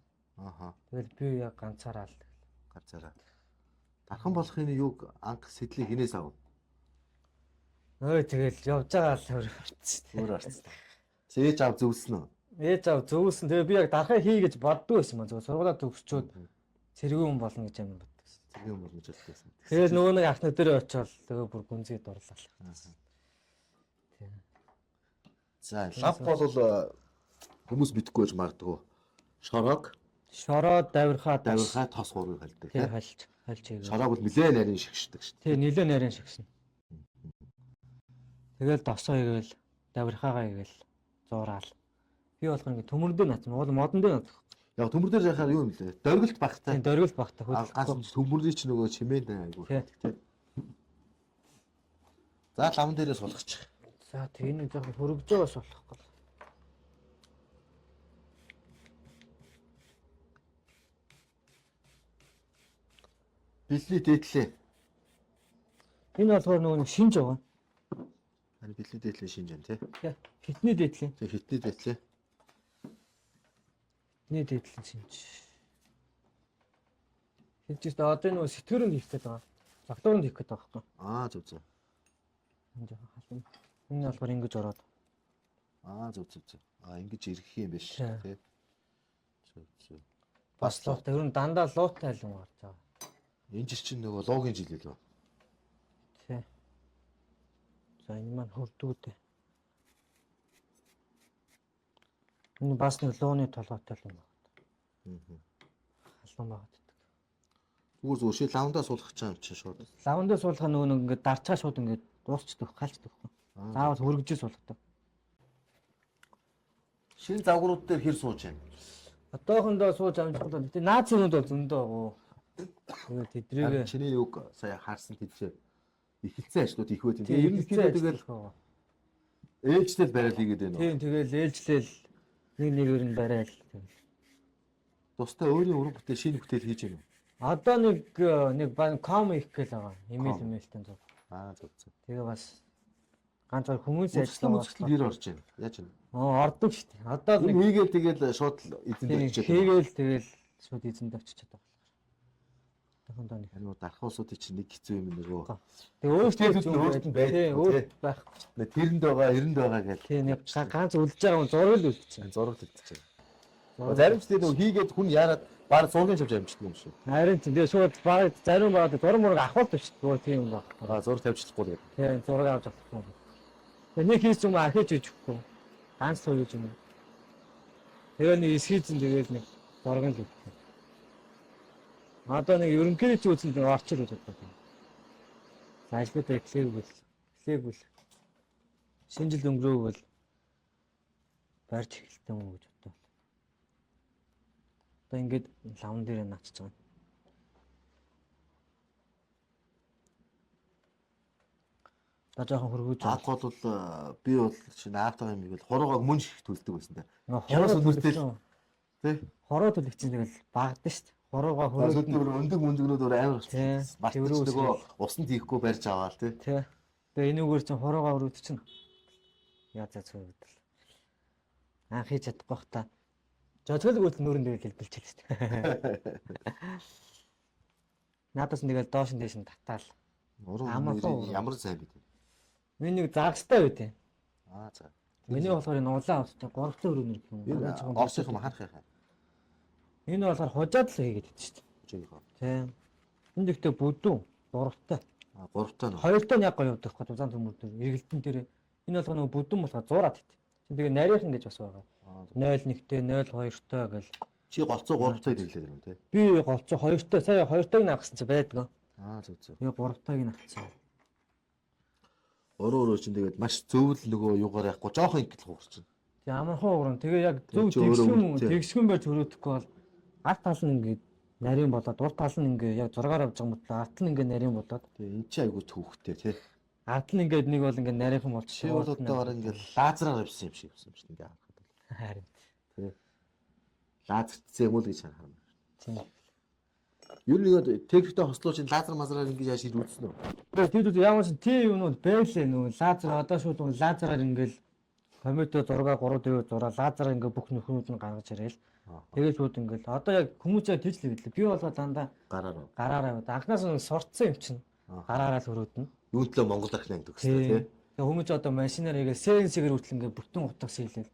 Тэгэл би яг ганцаараа л. Ганцаараа. Дархан болохын юг анх сэтлийг хинээс ав? Тэгэл явж байгаа л өөр харцсан. Өөр харцсан. Ээж аав зөвлсөн үү? Ээж аав зөвлсөн. Тэгээ би яг дарахаа хий гэж боддгоо байсан маа. Зөв сургуулаа төгсчөөд цэргүүн болно гэж юм боддог. Цэргүүн болно гэж бодсон. Тэгээд нөгөө нэг ахны дээр очиод тэгээ бүр гүнзгийд орлоо. Тийм. За, лав бол хүмүүс мэдхгүй байж магадгүй. Шороо давирхаа тос гурыг халдаг. Тийм хальж хийгээ. Шороог бол нэлээд нарийн шигшдэг шүү дээ. Тийм нэлээд нарийн шигшнэ. Тэгэл досоо игээл давирхаагаа игээл зураал. Би болох ингэ төмөр дээр нацсан. Уул модон дээр нацсан. Яг төмөр дээр яхаар юу юм лээ? Дөргөлт багтай. Тийм дөргөл багтай ганц төмөрний ч нөгөө чимээд айгуу тийм. За лавн дээрээ суулгачих. За тэгээ нэг жоохон хөргөж байгаас болохгүй. Бэлний дээдлээ. Энэ болохоор нөгөө шинж байгаа. Харин бэлний дээдлээ шинж юм тий. Тий. Хитний дээдлээ. Тэг хитний дээдлээ. Хитний дээдлэн шинж. Хэлж байгаа одоо нөгөө сэтгэрөнд хийх гэдэг байгаа. Локдаунд хийх гэдэг байгаа байхгүй. Зүг зүг. Энэ жоохон халуун. Энэ болохоор ингэж ороод. Зүг зүг. Ингэж ирэх юм биш тий. Зүг зүг. Бас луутай. Ер нь дандаа луутай л юм гарч байгаа. Энэ чинь нөгөө логийн жил л ба. Тий. За энэ маань хурдгүүдээ. Энэ бас нэг лууны толгойтой юм байна. Халуун байгаад. Зүгээр шил лавндаа суулгах чам чи шууд. Лавндаа суулгах нөгөө нэг ингээд дарчаа шууд ингээд дуусчдаг, галчдаг. Заавал хөргөжөө суулгадаг. Шинэ завгрууд дээр хэр сууж байна? Одоохондоо сууж амжуулаад. Гэтэ наацнууд бол зөндөө агуу. Тэгээд тэдрийг чиний юг сая хаарсан тийч ихэлцэн ажлууд их байт юм. тийм Ерөнхийдөө тэгэл ээлжлэл барайл хийгээд байна. Тийм тэгэл ээлжлэл нэгээр нь барайл. Тусдаа өөрийн уран бүтээл шинэ бүтээл хийж байна уу? Одоо нэг ком их гэл байгаа. Имэйлтэй зүг. Зүг зүг. Тэгээ бас ганц хоёр хүмүүс ажилласан хэр орж байна? Яаж байна? Ордог шүү дээ. Одоо нэг хийгээл тэгэл шууд эзэнд очиж байна. хийгээл тэгэл шууд эзэнд очиж чаддаг. Тохондоо нэг харин дархуусуудын чинь нэг хэцүү юм нөгөө. Тэгээ өөртөө нь байдаг. байхгүй. Тэрэнд байгаа, эрэнд байгаа гэл. Тэгээ нэг ганц үлдэж байгаа хүн зураг л үлдчихэв. Зураг үлдчихэв. Зарим ч тэгээ нөгөө хийгээд хүн яарад баг зургийн шавж амждаг юм шүү. Харин тэгээ шууд баг зарим багт зураг мураг авахулт биш. Нөгөө тийм баг. Зураг тавьчихлахгүй гэдэг. Тэгээ зураг авч авахгүй. Тэгээ нэг хийс юм архиж үжихгүй. Ганц сууж юм. Тэгээ нэг эсхийцэн тэгээд нэг зураг л үлдээ. Одоо нэг ерөнхийдөө ч үзэл нэг орчил гэж боддог. Ажлуудаа эхлээгүүл шинэ жил өнгөрөөгөл барьж эхэлсэн юм уу гэж бодлоо. Одоо ингээд лавн дээр наачиж байгаа. Та жоохон хөргөж Аг бол би бол чинь аавтайгаа юм бол хуруугааг мөн шиг төлдөг байсан да. Хороо төлөвтэй тий. Хороо төлөвчсөн тэгэл багд нь шүү дээ. Хороогаа хөрөөд өндөг мөнзгнүүд өөр амар болсон. Март нөгөө усанд хийхгүй барьж аваал тий. Тий. Тэгээ энүүгээр чинь хороогоо өрөөд чинь яа за зүгдэл. Анх хийж чадахгүй бах та. Жожгол гүйл нүүрэн дээр хэлбэлчихлээ шүү дээ. Надаас нэгэл доош дэш нь татаал. Ямар сайн бид. Миний нэг загстай байт юм. За. Миний болохоор энэ улаан австай 3 өрөөнөр гэх юм. Орсынх юм хаах яхаа. Энэ болохоор хожаад л хийгээд байдаг шүү дээ. Тийм. Энд ихтэй бүдүүн 3-тай. 3-тай нь. 2-тай нь яг гоё явдаг байхгүй зузаан төмөр дээр эргэлтэн дээр. Энэ болохоор нөгөө бүдүүн болохоор 100-аад ит. Чи тэгээ нарийнхан гэж бас байгаа. 0-1-тэй 0-2-тай гэл. Чи голцоо 3-тай дэглээд юм тий. Би голцоо 2-тай сая 2-тайг наахсан чи байдаг. Зүг зүг. Тэгээ 3-тайг наахсан. Өөрөө чинь тэгээд маш зөвл нөгөө юугаар яахгүй жоохон ингэл хуурчин. Тэгээ амархан ууран тэгээ яг зөв тэгсгэн байж өрөөдөхгүй бол арт тал нь ингээд нарийн болоод урт тал нь ингээд яг 6-аар авч байгаа мэтлээ арт нь ингээд нарийн болоод тэгээ эн чи айгуу түүхтэй тий. Арт нь ингээд нэг бол ингээд нарийнхан болж чи бол одоогоор ингээд лазераар авсан юм шиг юм шүү дээ ингээд харахад бол. Харин тий. Лазерцээ юм уу гэж харах. Тийм. Юу нэг техниктэй хослоо чинь лазер мазраар ингэж яаш хийж үзсэн үү? Тэгээд ямар ч тийм юмнууд байлээ нөө лазер одоо шууд лазераар ингээд компьютер зураг 3D зураг лазераар ингээд бүх нөхрүүд нь гаргаж ирээл. Тэгээд шууд ингээд одоо яг хүмүүсээ тийч л гэдлээ. Би болоо дандаа гараараа анхнаас нь сурцсан юм чинь. Гараараа л хөрөөднө. Юунтлээ Монгол архины анги төгсдөө тий. Тэгээд хүмүүс одоо машинаар игээ CNC-гээр хүртэл ингээд бүтэн утас хийлээ.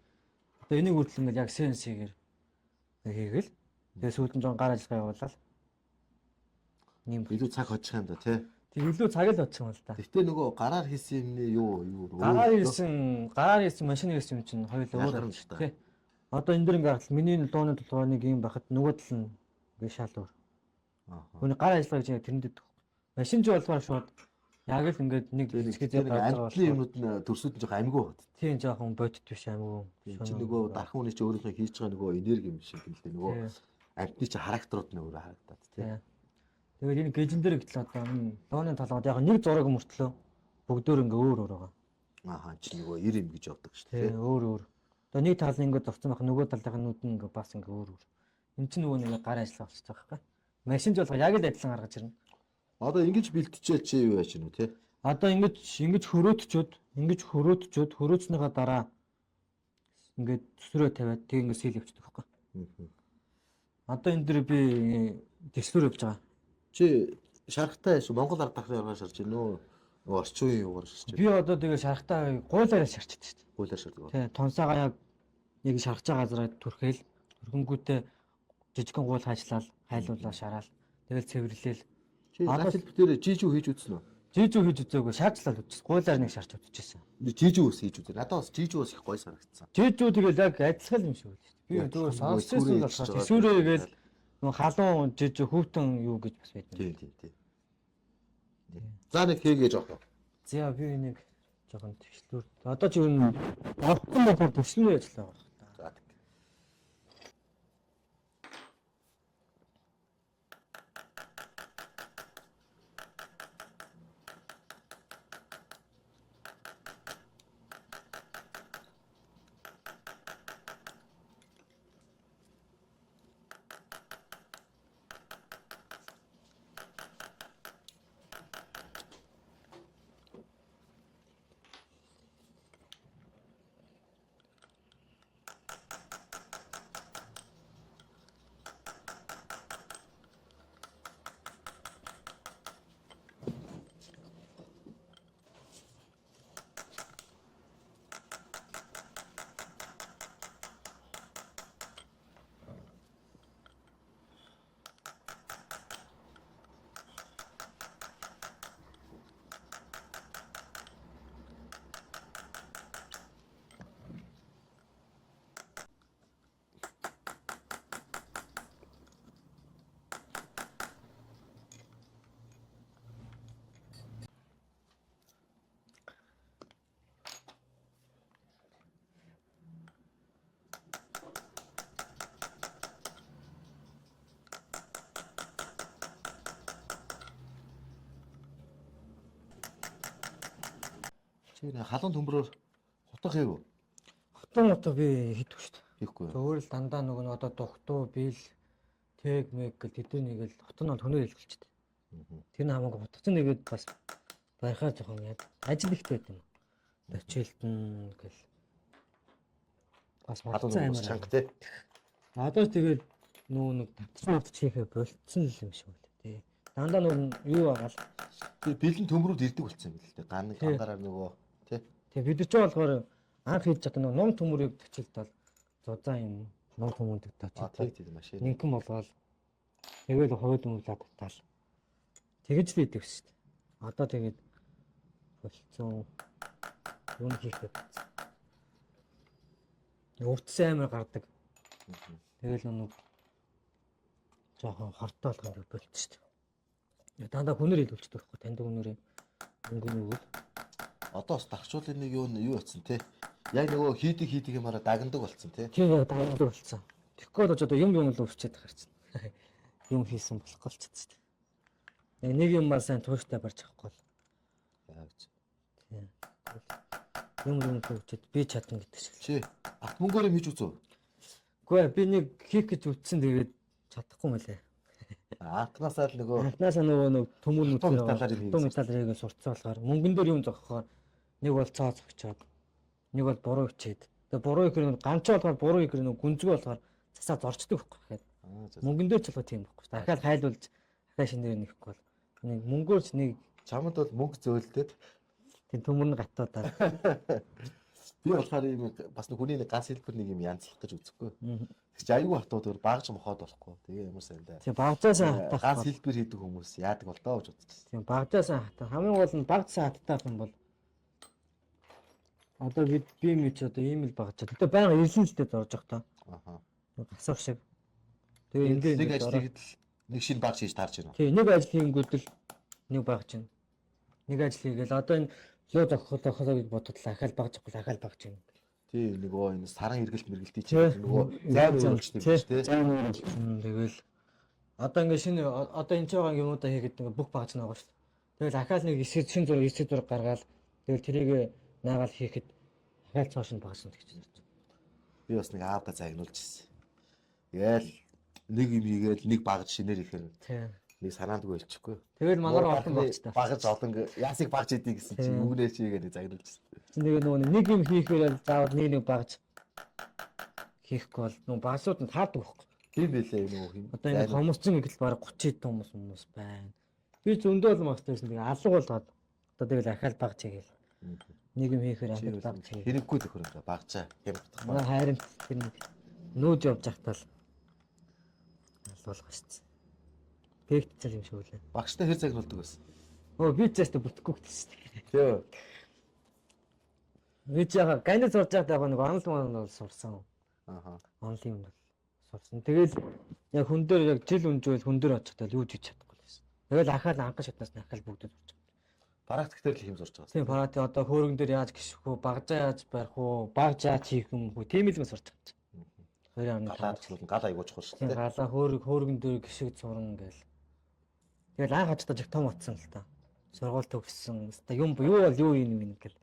Одоо энийг хүртэл ингээд яг CNC-гээр хийгээл. Тэгээд сүүлд нь жон гар ажиллагаа явуулаад илүү цаг хоцох юм да тий. Тэг илүү цаг л очих юм л да. Гэтэ нөгөө гараар хийсэн юм юу гараар хийсэн машин хийсэн юм чинь хоёул өөр тий. Одоо энэ дэр ингээд миний лууны толгой нэг юм байхад нөгөө тал нь гээ шал өөр. Хүний гар ажиллагаа гэж тэрэнд дэдэг. Машин ч болохоор шууд яг л ингээд нэг хэсгээр амтлын юмуд нь төрсөд нь жоох амгүй бод. Тийм жоохон бодит биш амгүй. Чи нөгөө дархан хүний чи өөрийнхөө хийж байгаа нөгөө энерги юм шиг юм л дээ нөгөө амтны чи характерууд нь өөрөө харагдаад тий. Тэгээд энэ гэжин дээр гэтэл одоо лууны толгойд яг нэг зураг мөртлөө бүгдөө ингээ өөр өөр байгаа. Ааха чи нөгөө 90 юм гэж явдаг шүү Тий, дээ. өөр. Одоо нэг тал ингээд зурцсан байх нөгөө талынхаа нүд нь ингээд бас ингээд өөр. Энд чинь нөгөө нэг гар ажиллаа болчихж байгаа байхгүй. Машин ч болох яг л адилхан гаргаж ирнэ. Одоо ингэж бэлтжээ чи юу яач нү те? Одоо ингэж хөрөөтчөөд хөрөөцнийхаа дараа ингээд төсрөө тавиад тэг ингээд сэл явчихдаг байхгүй. Одоо энэ дэр би төсрөө явж байгаа. Чи шарахтай шүү Монгол ард дахны оргоо шарж гинөө. Нөгөө орчин үеийн угаар шарж Би одоо тэгээ шарахтаа гуулаараа шарчдаг шүү дээ. гуулаа шардаг. Тий, тонсоогоо яг нэг шархаж байгаа газараа түрхээл түрхэнгүүтээ жижигхэн гуул хаачлал, хайлуулаа шараал. Тэгэл цэвэрлээл. Чи гацл бүтээр жижиг хийж үзсэн үү? Жижиг хийж үзээгүй шаарчлал үзсэн. Гуулаар нэг шарч үзчихсэн. Жижиг ус хийж үзээ. Надад бас жижиг ус их гоё санагдсан. Жижиг тэгэл яг адилхан юм шиг үү. Би зүгээр сонсчихсон болохоор тэсвэрээгээл нөгөө халуун жижиг хүүтэн юу гэж бас байдсан. Тийм. За нэг хийгээж авах. За би нэг жоохон төвшлүүр. Одоо ч юу н авахгүй болохоор төвшлөө ажиллаа байна. За. Чи нэг халуун төмрөөр хутах хийв үү? Хотон би хийдэггүй шүү дээ. Хийхгүй. Өөр л дандаа нөгөө нь одоо дугтуу бил тэг мэг гэл тэдний нэг л хотон бол хөнөөр хэлчихдэг. Тэр нь хамаагүй бутгацсан нэгэд бас барихаа жоохон яг ажил ихтэй байт юм. Төчөлтөн гэл бас Халуун төмрөөр чанга те. Одоо тэгээд нүү нэг тавтч хийхээ болцсон л юм шиг байна тий. Дандаа нөгөө юу агаал. Тэр бэлэн төмрүүд ирдэг болсон юм л дээ. Гангараар нөгөө те. Тэгээ бид ч болохоор анх хийж чадсан нөгөө ном төмөрийг төчөлтөл зузаан юм ном төмөрдөг Тэг төчөлтөл машин. нэгэн болгоол тэгэл хойд өмлөд татаал. Тэгэж л идэв шүү дээ. Одоо тэгээд болцсон юм хийхэд. Өвдсөн амир гардаг. Тэгэл нэг жоохон хортой болгоно болчих шүү дээ. Дандаа хүнээр хэлүүлчихдэг байхгүй танд хүнээрээ өнгөний үйл. Одоо бас тахчуулын нэг юу яцсан те. Яг нөгөө хийдэг юмараа дагнадаг болсон те. Тийм яг дагнадаг болсон. Тэгэхгүй бол одоо юм л өвчээд гарчихсан. Юм хийсэн болохгүй болчихсон шүү дээ. Нэг юмар сайн тууштай барьж авахгүй бол. Тийм. Юм өвчээд би чадна гэдэг шиг. Чи ат мөнгөөр хийж үзв. Үгүй би нэг хийх гэж үтсэн тэгээд чадахгүй мөлий. Анхнаасаа л нөгөө Анхнаасаа нөгөө төмөр металлаар металлыг сурцсан болохоор мөнгөн дээр юм зогхохоор нэг бол цаа зогчоод нэг бол буруу ичээд. Тэгээ буруу ихэр ганч болохоор буруу ихэр нөгөө гүнзгий болохоор цасаа зорчдөг байхгүй. Мөнгөн дээр ч болоо тийм байхгүй. Дахиад хайлуулж дахиад шинээр нэхгүй бол нэг мөнгөөрч нэг чамд бол мөнгө зөөлдөд тийм төмөр нь гатуудаа. би болохоор ийм бас нэг хүний нэг ганц хэлбэр нэг юм янзлах гэж үзэхгүй. Тэгж аюу хатууд өөр багж мохоод болохгүй. Тэгээ ямар сайн даа. Тийм багжаасаа хатах. Ганц хэлбэр хийдэг хүмүүс яадаг бол доо гэж бодчихсон. Тийм багжаасаа хатах. Хамгийн гол нь багжаасаа хаттаах юм бол одоо би мэд одоо ийм л багжаа. Гэтэ байнга ирсэн л дээ зорж явах та. Аха. Гасах шиг. Тэгээ ингээд нэг ажил хийхэд нэг шинэ багж хийж таарч байна. Тийм нэг ажил хийнгүүд л нэг багж байна. Нэг ажил хийгээл одоо энэ лөө зохихолоо гэж бодод дахиад багж авах дахиад багж байна. Тий нөгөө энэ саран эргэлт мэргэлтий чинь нөгөө займ өөрчлөлт юм шүү дээ. Займ өөрчлөлт. Тэгэл одоо ингээд шинэ одоо энэ ч байгаа юмудаа хийгээд ингээд бүх багж байгаа шүү дээ. Тэгэл ахаал нэг эсрэг шинэ зураг гаргаад тэгэл тэрийг Наагаал хийхэд дахиад цааш нь багасна гэж бодож. Би бас нэг аавда загнуулж ирсэн. Тэгэл нэг юм хийгээл нэг багж шинээр ихээр Тийм. нэг санаандгүй болчихгүй. Тэгэл манай олон багчтай. Багж олон яасыг багж идэв гэсэн чи үгнээ чигээд загнуулж ирсэн. Тэгээ нөгөө нэг юм хийхээр заавал нэг багж хийхгүй бол нөгөө багсууд нь таардаг байхгүй. Тийм байлээ нөгөө юм. Одоо энэ хүмүүсийн игэл баг 30 хэд хүмүүс байна. Би ч өндөө бол мастайсэн тэгээ алга болгоод одоо тэгэл ахаал багж хийгээл. Нэг юм хийхээр ахаал багж хийгээл. Хэрэггүй төхөр багжаа хямдах. Манай хайрын тэр нэг нөөж явж захтал алуулах шээ. Пэгт цал юм шиг үлээ. Багштай хэр загнуулдаг байсан? Оо би ч ястаа бүтэхгүй гэсэн. Тийм. Би ч яга ганц сурж байгааг нэг онлайн бол сурсан. Ааха. Онлайн бол сурсан. Тэгэл яг хүн дээр яг жил өнжөөл хүн дээр очихдаа юу ч хийж чадахгүй байсан. Тэгэл ахаал анхан шатнаас нь ахаал бүгд сурч байгаа. Практик дээр л хэм сурч байгаа. Тийм практик одоо хөөргөн дээр яаж гიშэх вэ? Багжаа яаж барих вэ? Багж яаж хийх юм бэ? Тийм л сурч байгаа. Хоёрын Галаад гал аягүй чухал шүү дээ. галаа хөөргөн дээр гიშиг зуран гээл. Тэгэл анх хажтаа жиг том утсан л та. Сургууль төгссөн. Хаста юм юу бол юу юм гэл.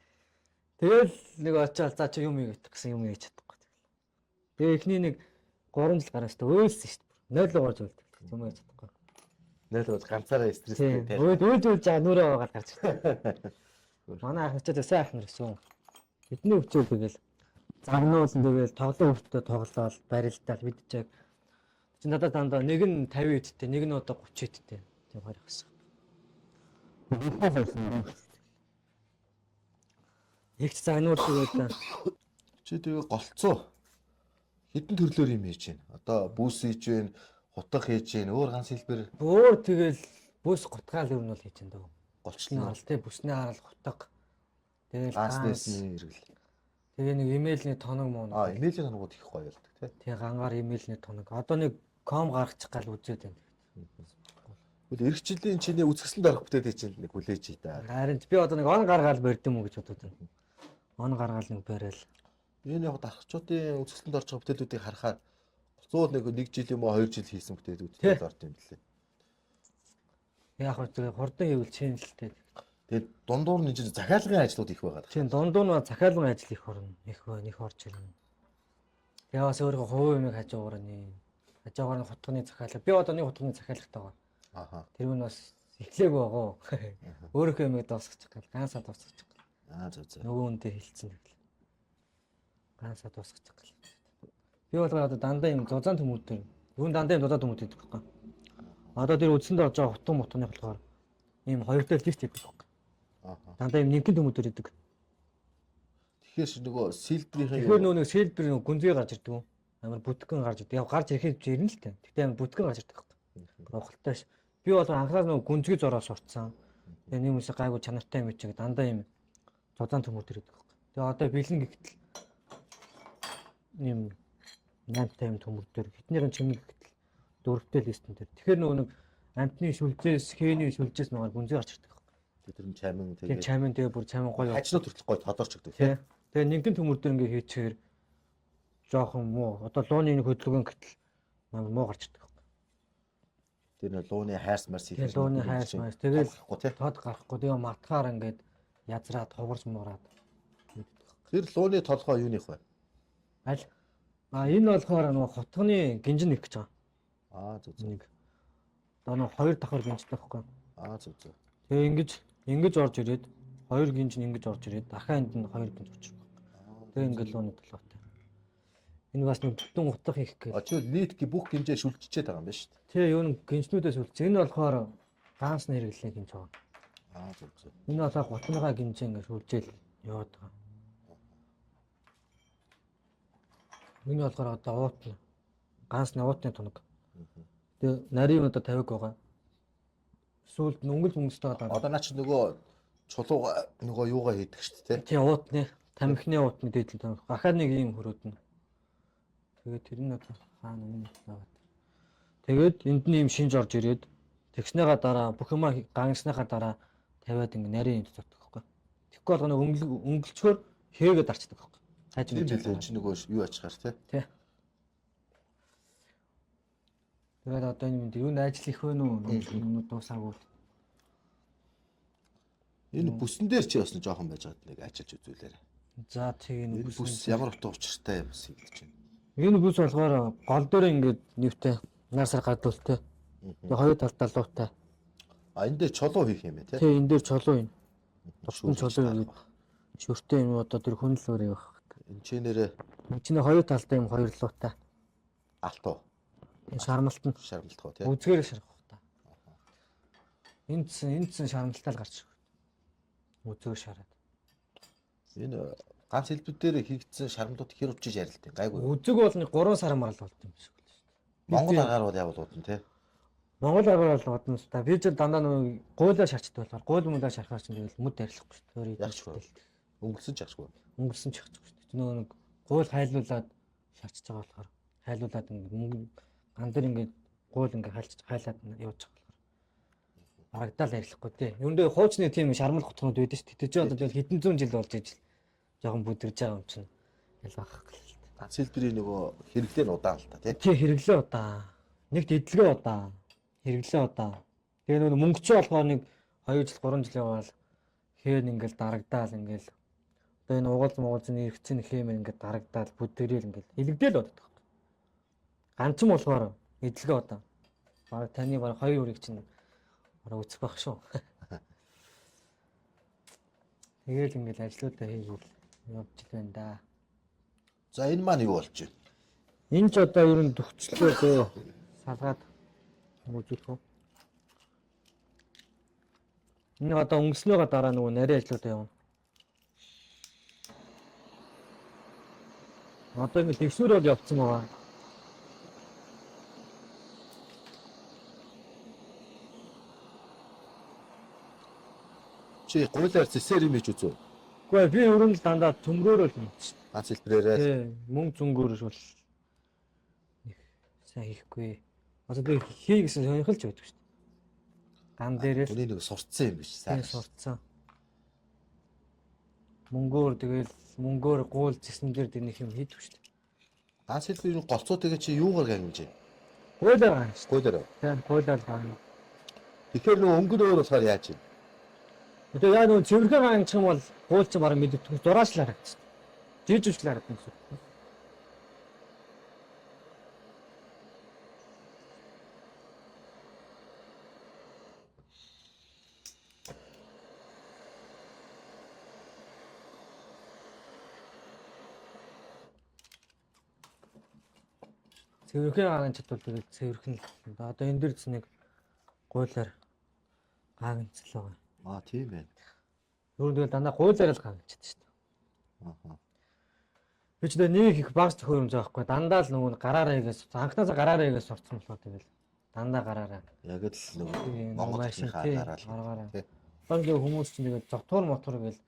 Тэгэл нэг очиад за чи юм ийгэх гэсэн юм хийж чадахгүй. Тэгээ эхний нэг 3 жил гараас та өөлсөн шүү дээ. 0 гарч үлдэх юм хийж чадахгүй. 0 бол ганцаараа стресстэй тийм. Өөд жаа нүрээ байгаа гарч ирсэн. Манай ах начаад сайн ах нар гэсэн. Бидний өвчөө тэгэл загнуулсан тэгэл тоглоом хөвтөө тоглоол барилдаал мэдчихээг. Чи надад дандаа нэг нь 50 эдтэй, нэг нь одоо 30 эдтэй. Тийм хоёр ахсан. Ихч загнуулсан байлаа. Чи тэгээ голцоо хэдэн төрлөөр юм хийж байна. Одоо бүс хийж байна, хутга хийж байна, өөр ганц хэлбэр Өөр тэгэл бүс гутгаал юу нь бол хийж энэ дөө. голчлон Харал тий бүсний харал хутга. Тэгэл ганцнесний хэрэгэл. тэгээ нэг имэйлний тоног мөн. Имэйлийн хангууд их гоё болдог тий. Тэгээ гангаар имэйлний тоног. Одоо нэг ком гаргачих гал үзээд байна. Тэгвэл эх жилийн чиний үзэсгэлэнт орох бүтээдэг чинь нэг хүлээж ий та. Харин би одоо нэг он гаргаал барьдсан юм гэж бодод байна. Он гаргаал нэг барайл. Энэ яг дархчуудын үзэсгэлэнт орж байгаа бүтээлүүдийг харахаар зуул нэг жил юм уу 2 жил хийсэн бүтээлүүд тэгэл орд юм лээ. Яг хөө тэгээ хурдан хийвэл чэнэлтэй. Тэгээд дундуур нь чинь захиалгын ажлууд их байгаа. Тийм дундуур нь захиалгын ажил их орно. Их байна, их орж ирнэ. Тэгээ бас өөрөө хувь юмыг хажуугарна. Хажуугаар нь хутганы захиалга. Би одоо нэг хутганы захиалгатай байгаа. Ааха. Тэр нь бас эхлээг байгаа. Өөрөө юмыг дуусгачих гал ганцаа дуусгачих гал. Зөв. Нөгөө үндэ хилцэн гэвэл. Ганцаа дуусгачих гал. Би бол одоо дандаа юм зузаан төмүүдтэй. Юун дандаа юм зузаан төмүүд гэдэг байхгүй. Одоо тэр үдсэнд орж байгаа хутган мотоны болохоор ийм хоёр дээр лифт хийдэг байхгүй. Ааха. Дандаа юм нэгэн төмүүдээр идэг. Тэгэхээр нөгөө сэлбэрийн Тэгэхээр нөгөө сэлбэр нөгөө гүнзгий гарч ирдэг. Амар бүтгэн гарч ирдэг. Яг гарч ирэхэд ирнэ л тээ. Тэгтээ амар бүтгэн гарч ирдэг байхгүй. Ухалтай ш. Би бол анхаас нөгөө гүнзгий зураа сурцсан. Тэгээ нэг юмсаа гайгүй чанартай юм чиг дандаа юм зузаан төмүүдээр идэг байхгүй. Тэгээ одоо бэлэн гихтэл юм 8 тайм төмөрдөр хитнэрэн чимэг гихтэл 4-тэй листэн дээр. Тэгэхээр нөгөө нэг амтны шүлжээс хээний шүлжээс магаар гүнзгий гарч ирдэг байхгүй. тэр нь чамин Тэгээ чамин тэгээ бүр чамин гоё. хажнууд хүртэл гоё тодорч өгдөг тий. Тэгээ нэгэн төмөрдөр ингээ хийчихээр жоохон муу. Одоо лууны нэг хөдөлгөөн гэтэл муу гарч ирдэг. Тэр нь лууны хайрс марс Тэгээ лууны хайрс марс тэгэл тод гарахгүй тэгээ матгаар ингээд язраад хугарч муураад. Тэр лууны толгой юуных вэ? Аль энэ болохоор нөгөө хутганы гинжин их гэж байгаа. Зөв. Нэг. Одоо нөгөө хоёр давхар гинжтэй байхгүй. Зөв. Тэгээ ингэж орж ирээд хоёр гинжин ингэж орж ирээд дахиад энд нь хоёр гинж орж ирэх. Тэгээ ингээд лууны толгойтой. Энэ бас нэг бүтэн утга хийх гэх. Очвол нийт бүх гинжээ шүлжчихээд байгаа юм байна шүү дээ. Тэгээ юу нэг гинжнүүдээс үлдсэн. Энэ болохоор ганц нь хэрэглээ гинж байгаа. Зөв. Энэ болохоор гутныгаа гинжээ ингээд шүлжээл яваад байгаа. Энэ болохоор одоо уутна. Ганцны уутны тоног. Тэгээ нарийн одоо тавиг байгаа. Сүүлд өнгөл мөнгөстэй байгаа. Одоо наа чи нөгөө чулууга нөгөө юугаа хийдэг шүү дээ. Тийм уутны тамхины уутны дээдл тоног. Ахаад нэг юм хөрөөднө. Тэгээд тэр нь одоо хаана юм яваад. Тэгээд энд нь юм шинж орж ирээд тэгснээга дараа бүх юм гангасныхаа дараа тавиад ингэ нарийн энд зотдог байхгүй. Тэгэхгүй болгоно өнгөлчгөр хээгээд арчдаг байхгүй. Тийм билээ чи нөгөө юу ачаар тий. Тэгээд одоо энэ юу н ажил их вэ нүү? Юм дуусаагүй. Энэ бүсэн дээр чи бас нэг жоохон байж байгаад нэг ажиллаж үзүүлээрэй. За тийм Энэ энэ бүс ямар утга учиртай юм бэ гэж байна. Энэ бүс болохоор гол дээр ингээд нэвтэй наасаар гадуултай. Тэгээ хоёр талдаа луутай. А энэ дээр чулуу хийх юм байна тий. Тэгээ энэ дээр чулуу юм. Дурсан чулуу юм. Шүртэй юм одоо тэр хүнлөөр явах. Энэ чинээрээ Энэ чинь хоёр талдаа юм хоёр луутай. алтуу Энэ шармалт нь шармалтах тий. үзгээр шаргах та. Энд чинь шармалтаар гарч ирэх. Үзгээр шараад. Энэ ганц хэлбэр дээр хийгдсэн шармлууд хэр учиж ярилт юм гайгүй. Үзэг бол нэг 3 сар марал болт юм шиг л шүү дээ. Монгол агаар бол явал удаа тий. Монгол агаар бол одно та би ч дандаа нэг гуйлаа шарчдаг болохоор гуйл мөлөө шарахаар чинь тэгэл мүд арилахгүй шүү дээ. Ягч шүү. Өнгөрсөн ч ягчгүй. Өнгөрсөн ч ягчгүй шүү дээ. Нөгөө нэг гуйл хайлуулад шарчиж байгаа болохоор хайлуулад ингээд гандэр ингээд гуйл ингээд хайлаад явж байгаа болохоор барагдаал арилахгүй тий. Юундээ хуучны тийм шармал хотнууд байдаг шүү дээ. Тэд чинь одоо тэгэл хэдэн зуун жил болж ижил жоохон бүдэрж байгаа юм чинь ялгаах гэл. Ганц хэлбэрийн нөгөө хэрэглээ нь удаан л та тий. Тий хэрэглээ удаа. Нэгт эдлэгээ удаа. Хэрэглээ удаа. Тэгээ нөгөө мөнгөчөө болохоор нэг 2 жил 3 жил яваал хээр ингээл дарагдаал ингээл одоо энэ угаалзын иргэцэн хэм ингээд дарагдаал бүдэрэл ингээл илэгдээл боддог. Ганцхан болохоор эдлэгээ удаа. Бараг таны бараг 2 үрийг чинь бараг үцэх байх шүү. Тэгээл ингээл ажлуудаа хийгээл явж байна да. За энэ маань юу болж байна? Энэ ч одоо ер нь төвчлөө салгаад үзүүлэх үү. Энэ одоо өнгөснөөгөө дараа нөгөө нарийн ажлуудаа явна. Одоо ингэ тэгшүүр бол явцсан байгаа. Чи гуйлаар зэсээр юм ич үзүү. Гэхдээ би ер нь л дандаа төмрөөрөө л хийчих. Ганц хэлбэрээрээ Тий, мөнгө зүнгөөрөш бол их сайн хийхгүй. Одоо би хий гэсэн сонирхолж байдаг шүү дээ. Ган дээрээс үний нэг сурцсан юм биш сайн. сурцсан. Мөнгөөр гуул зэснээр дэрнэх юм хийдэг шүү дээ. Ганц хэлбэрийн голцоотойг чи юугаар гангиж байна? Гуйлаа ган шүү. Гуйлаар. Тийм гуйлаа ган. Тэгэхээр нөгөө өнгө өөр болохоор яаж юм? Одоо яа нөгөө цэвэрхэн ганч юм бол гуул ч бараг мэддэг дураачлаа харагдсан. Жижигчлээ харагдсан шүү. Цэвэрхэн ганчд бол тэгэл цэвэрхэн л. Одоо энэ дэр нэг гуйлаар ганцл байгаа. Аа тийм байна. Юу тэгэл дандаа гуйлаар л ганчд шүү дээ. Аа. Би ч нэг их багс төхөөрөмж байгаа байхгүй. Дандаа л нөгөө гараараа игээс анхнаасаа гараараа игээс сурцсан болохоор тэгэл дандаа гараараа. Яг л нөгөө Монгол машин хаараа гараараа. тий. Бангийн хүмүүс чинь тэгээд зогтуур мотор гээл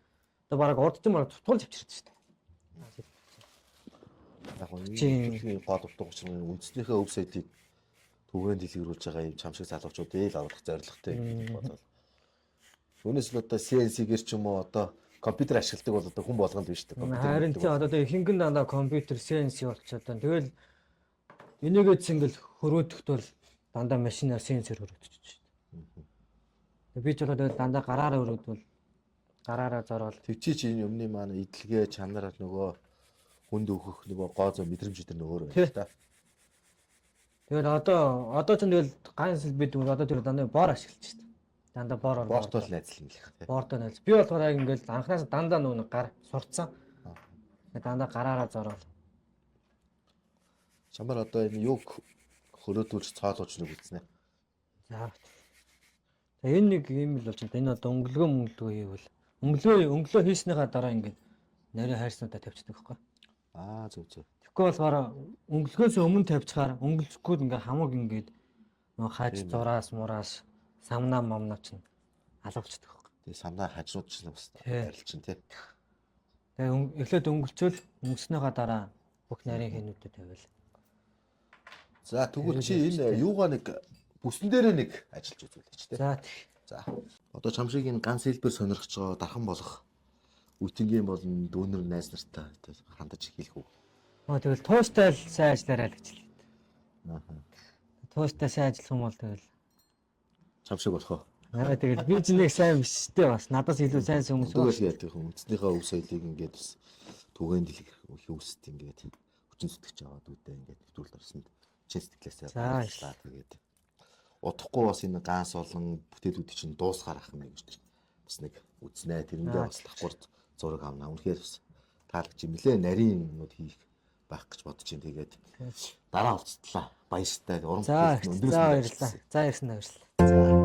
одоо бараг урдчим бараг тутгуулж авчирдаг шүү дээ. Яг нь гол утга учир нь үндснийхээ өв соёлыг түгээн дэлгэрүүлж байгаа юм чамшиг залуучууд ээл оруулах зорилготой гэдэг болол. Үүнээс л одоо CNC-гэр ч юм уу одоо компьютер ашигладаг бол одоо хүн болгонд биш үү? Харин ч одоо тэгээ ихэнхэн дандаа компьютер CNC болчиход байна. Тэгэл энийгээ цэнгэл хөрөөдөхт бол дандаа машинаар CNC-ээр хөрөөдөж шүү дээ. Би ч болоо тэгэл дандаа гараараа хөрөөдвөл гараараа зорвол Тэгчий чи энэ өмнө маань идэлгээ чанараар нөгөө хүнд өгөх нөгөө гоо зөө мэдрэмж өдр нөгөө байна та. тэгэл одоо ч тэгэл ганц бид одоо тэр дандаа боор ашиглаж шүү дээ. Дандаа боороор Бортол найзлан гэх тийм. боортой найз. Би болохоор яг ингээл анхнаас дандаа нөгөө гар сурцсан. Дандаа гараараа зорвол. Чамаар одоо энэ юг хөрөөдүүлж цаалууч нэг үзнэ. За. Энэ нэг юм л болж байна. Энэ одоо өнгөлгөө хийвэл өнгөлөө хийснийхаа дараа ингээд нарийн хайрснуудаа тавьчихдаг байхгүй. Аа зөв. Тэгэхгүй болохоор өнгөлгөөс өмнө тавьчихаар өнгөлцөхгүй ингээ хамаг ингээд нөө хааж зураас мураас самнаа момноо чинь алгавчдаг байхгүй. Тэгээ самнаа хажууд ч бас арилчин тий. Тэгээ эхлээд өнгөлцөөл өнгөснийхаа дараа бүх нарийн хэнүүдэд тавиал. За тэгвэл чи энэ юугаа нэг бүсэн дээрээ нэг ажиллаж үзүүлээч тий. За. Одоо чамшиг энэ ганц хэлбэр сонирхож байгаа дархан болох үтэнгийн болон дүүнэр найз нартай хандаж хэлэх үү? Тэгэл тууштай л сайн ажиллаарай л гэж хэлээд. Аа. Тууштай сайн ажиллах юм бол тэгэл Чамшиг болох уу? Тэгээд би ч нэг сайн биш дээ бас. Надаас илүү сайн хүмүүс байна. Тэгэл яадаг юм. Эцнийхээ өв соёлыг ингээд бас түгээн дэлгэх хөөсд ингээд хүчин зүтгэж аваад үүдээ ингээд нэвтрүүлд орсонд чин сэтгэлээсээ баярлалаа. Тэгээд удахгүй бас энэ ганс олон бүтээлүүдийг чинь дуусгаар ах юм гэж бас нэг үзнэ. Тэрэндээ бас давхар зураг авна. Үнэхээр бас таалагч юм лээ. Нарийн юмнууд хийх байх гэж бодож чинь тэгээд дараа уулзтлаа. Баяртай. Уран За бүтээлч өндрөөс баярлалаа. За ярьсан баярлалаа.